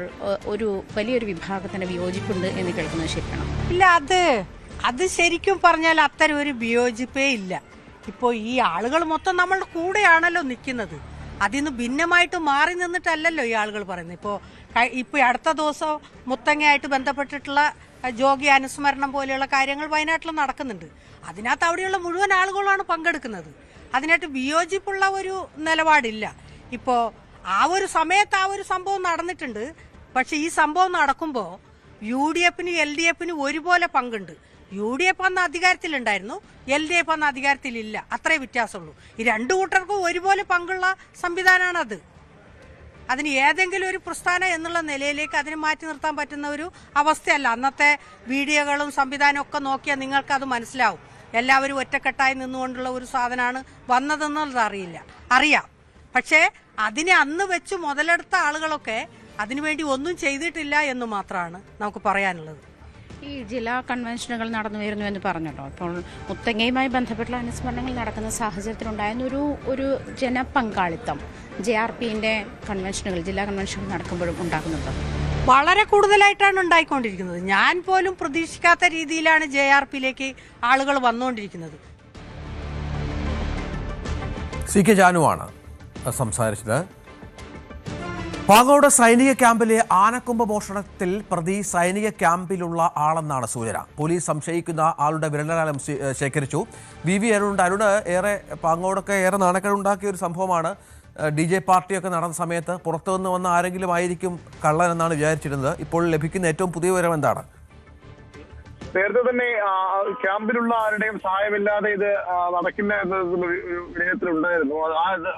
ഒരു വലിയൊരു വിഭാഗത്തിന് വിയോജിപ്പുണ്ട് എന്ന് കേൾക്കുന്നത് ശരിയാണോ? ഇല്ല, അത് ശരിക്കും പറഞ്ഞാൽ അത്തരം ഒരു വിയോജിപ്പേ ഇല്ല. ഇപ്പോൾ ഈ ആളുകൾ മൊത്തം നമ്മളുടെ കൂടെയാണല്ലോ നിൽക്കുന്നത്. അതിന്ന് ഭിന്നമായിട്ട് മാറി നിന്നിട്ടല്ലല്ലോ ഈ ആളുകൾ പറയുന്നത്. ഇപ്പോൾ അടുത്ത ദിവസം മുത്തങ്ങയായിട്ട് ബന്ധപ്പെട്ടിട്ടുള്ള ജോഗി അനുസ്മരണം പോലെയുള്ള കാര്യങ്ങൾ വയനാട്ടിൽ നടക്കുന്നുണ്ട്. അതിനകത്ത് അവിടെയുള്ള മുഴുവൻ ആളുകളാണ് പങ്കെടുക്കുന്നത്. അതിനായിട്ട് വിയോജിപ്പുള്ള ഒരു നിലപാടില്ല. ഇപ്പോൾ ആ ഒരു സമയത്ത് ആ ഒരു സംഭവം നടന്നിട്ടുണ്ട്. പക്ഷെ ഈ സംഭവം നടക്കുമ്പോൾ UDFനും LDFനും ഒരുപോലെ പങ്കുണ്ട്. UDF അന്ന് അധികാരത്തിലുണ്ടായിരുന്നു, LDF അന്ന് അധികാരത്തിലില്ല. അത്രേ വ്യത്യാസമുള്ളൂ. ഈ 2 കൂട്ടർക്കും ഒരുപോലെ പങ്കുള്ള സംവിധാനമാണത്. അതിന് ഏതെങ്കിലും ഒരു പ്രസ്ഥാനം എന്നുള്ള നിലയിലേക്ക് അതിനെ മാറ്റി നിർത്താൻ പറ്റുന്ന ഒരു അവസ്ഥയല്ല. അന്നത്തെ വീഡിയോകളും സംവിധാനവും ഒക്കെ നോക്കിയാൽ നിങ്ങൾക്ക് അത് മനസ്സിലാവും. എല്ലാവരും ഒറ്റക്കെട്ടായി നിന്നുകൊണ്ടുള്ള ഒരു സാധനമാണ് വന്നതെന്നുള്ളത് അറിയാം. പക്ഷേ അതിനെ അന്ന് വെച്ച് മുതലെടുത്ത ആളുകളൊക്കെ അതിനുവേണ്ടി ഒന്നും ചെയ്തിട്ടില്ല എന്ന് മാത്രമാണ് നമുക്ക് പറയാനുള്ളത്. ഈ ജില്ലാ കൺവെൻഷനുകൾ നടന്നു വരുന്നു എന്ന് പറഞ്ഞല്ലോ. അപ്പോൾ മുത്തങ്ങയുമായി ബന്ധപ്പെട്ടുള്ള അനുസ്മരണങ്ങൾ നടക്കുന്ന സാഹചര്യത്തിലുണ്ടായിരുന്ന ഒരു ജനപങ്കാളിത്തം JRPന്റെ കൺവെൻഷനുകൾ, ജില്ലാ കൺവെൻഷനുകൾ നടക്കുമ്പോഴും ഉണ്ടാകുന്നുണ്ട്. വളരെ കൂടുതലായിട്ടാണ് ഉണ്ടായിക്കൊണ്ടിരിക്കുന്നത്. ഞാൻ പോലും പ്രതീക്ഷിക്കാത്ത രീതിയിലാണ് JRPയിലേക്ക് ആളുകൾ വന്നുകൊണ്ടിരിക്കുന്നത്. CK ജാനുവാണ് സംസാരിച്ചത്. പാങ്ങോട് സൈനിക ക്യാമ്പിലെ ആനക്കൊമ്പ് മോഷണത്തിൽ പ്രതി സൈനിക ക്യാമ്പിലുള്ള ആളെന്നാണ് സൂചന. പോലീസ് സംശയിക്കുന്ന ആളുടെ വിരലടയാളം ശേഖരിച്ചു. VV അരുണുണ്ട്. ഏറെ പാങ്ങോടൊക്കെ ഏറെ നാണക്കേടുണ്ടാക്കിയ ഒരു സംഭവമാണ്. DJ പാർട്ടിയൊക്കെ നടന്ന സമയത്ത് പുറത്തുനിന്ന് വന്ന ആരെങ്കിലും ആയിരിക്കും കള്ളൻ എന്നാണ് വിചാരിച്ചിരുന്നത്. ഇപ്പോൾ ലഭിക്കുന്ന ഏറ്റവും പുതിയ വിവരം എന്താണ്? നേരത്തെ തന്നെ ക്യാമ്പിലുള്ള ആരുടെയും സഹായമില്ലാതെ ഇത് നടക്കില്ല എന്നൊരു വിനയത്തിലുണ്ടായിരുന്നു.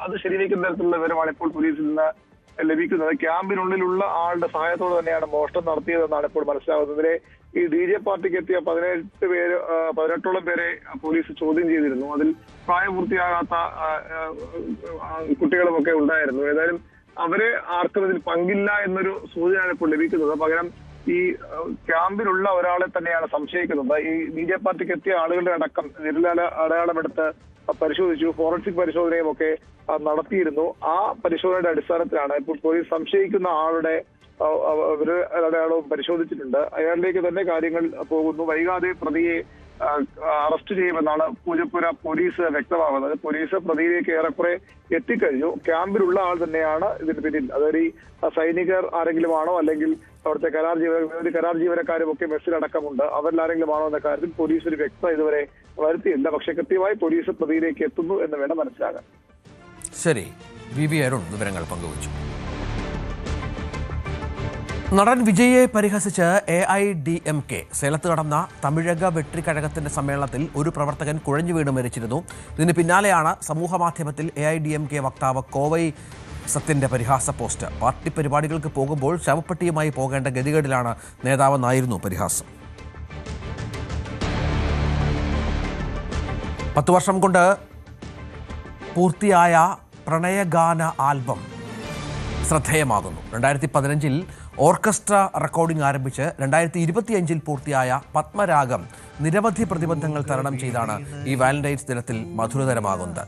അത് ശരിവയ്ക്കുന്ന തരത്തിലുള്ള വിവരമാണ് ഇപ്പോൾ പോലീസിൽ നിന്ന് ലഭിക്കുന്നത്. ക്യാമ്പിനുള്ളിലുള്ള ആളുടെ സഹായത്തോടെ തന്നെയാണ് മോഷണം നടത്തിയതെന്നാണ് ഇപ്പോൾ മനസ്സിലാകുന്നത്. ഇതിലെ ഈ DJ പാർട്ടിക്ക് എത്തിയ 18ഓളം പേരെ പോലീസ് ചോദ്യം ചെയ്തിരുന്നു. അതിൽ പ്രായപൂർത്തിയാകാത്ത കുട്ടികളുമൊക്കെ ഉണ്ടായിരുന്നു. ഏതായാലും അവരെ ആർക്കും ഇതിൽ പങ്കില്ല എന്നൊരു സൂചനയാണ് ഇപ്പോൾ ലഭിക്കുന്നത്. പകരം ഈ ക്യാമ്പിലുള്ള ഒരാളെ തന്നെയാണ് സംശയിക്കുന്നത്. ഈ DJ പാർട്ടിക്ക് എത്തിയ ആളുകളുടെ അടക്കം വിരൽ അടയാളമെടുത്ത് പരിശോധിച്ചു, ഫോറൻസിക് പരിശോധനയും ഒക്കെ നടത്തിയിരുന്നു. ആ പരിശോധനയുടെ അടിസ്ഥാനത്തിലാണ് ഇപ്പോൾ പോലീസ് സംശയിക്കുന്ന ആളുടെ അടയാളവും പരിശോധിച്ചിട്ടുണ്ട്. അയാളിലേക്ക് തന്നെ കാര്യങ്ങൾ പോകുന്നു. വൈകാതെ പ്രതിയെ അറസ്റ്റ് ചെയ്യുമെന്നാണ് പൂജപ്പുര പോലീസ് വ്യക്തമാകുന്നത്. പോലീസ് പ്രതിയിലേക്ക് ഏറെക്കുറെ എത്തിക്കഴിഞ്ഞു. ക്യാമ്പിലുള്ള ആൾ തന്നെയാണ് ഇതിന് പിന്നിൽ. അതായത് ഈ സൈനികർ ആരെങ്കിലും ആണോ, അല്ലെങ്കിൽ അവിടുത്തെ കരാർ ജീവനക്കാരും ഒക്കെ മെസ്സിലടക്കമുണ്ട്, അവരിലാരെങ്കിലും ആണോ എന്ന കാര്യത്തിൽ പോലീസ് ഒരു വ്യക്തത ഇതുവരെ വരുത്തിയില്ല. പക്ഷെ കൃത്യമായി പോലീസ് പ്രതിയിലേക്ക് എത്തുന്നു എന്ന് വേണം മനസ്സിലാകാൻ. ശരി, VV അരുൺ വിവരങ്ങൾ പങ്കുവച്ചു. നടൻ വിജയെ പരിഹസിച്ച് AIDMK സേലത്ത് നടന്ന തമിഴക വെട്രിക്കഴകത്തിന്റെ സമ്മേളനത്തിൽ ഒരു പ്രവർത്തകൻ കുഴഞ്ഞു വീണ് മരിച്ചിരുന്നു. ഇതിന് പിന്നാലെയാണ് സമൂഹമാധ്യമത്തിൽ AIDMK വക്താവ് കോവൈ സത്യന്റെ പരിഹാസ പോസ്റ്റ്. പാർട്ടി പരിപാടികൾക്ക് പോകുമ്പോൾ ശവപ്പെട്ടിയുമായി പോകേണ്ട ഗതികേടിലാണ് നേതാവെന്നായിരുന്നു പരിഹാസം. 10 വർഷം കൊണ്ട് പൂർത്തിയായ പ്രണയഗാന ആൽബം ശ്രദ്ധേയമാകുന്നു. 2015 ഓർക്കസ്ട്ര റെക്കോർഡിംഗ് ആരംഭിച്ച് 2025 പൂർത്തിയായ പത്മരാഗം നിരവധി പ്രതിബന്ധങ്ങൾ തരണം ചെയ്താണ് ഈ വാലന്റൈൻസ് ദിനത്തിൽ മധുരതരമാകുന്നത്.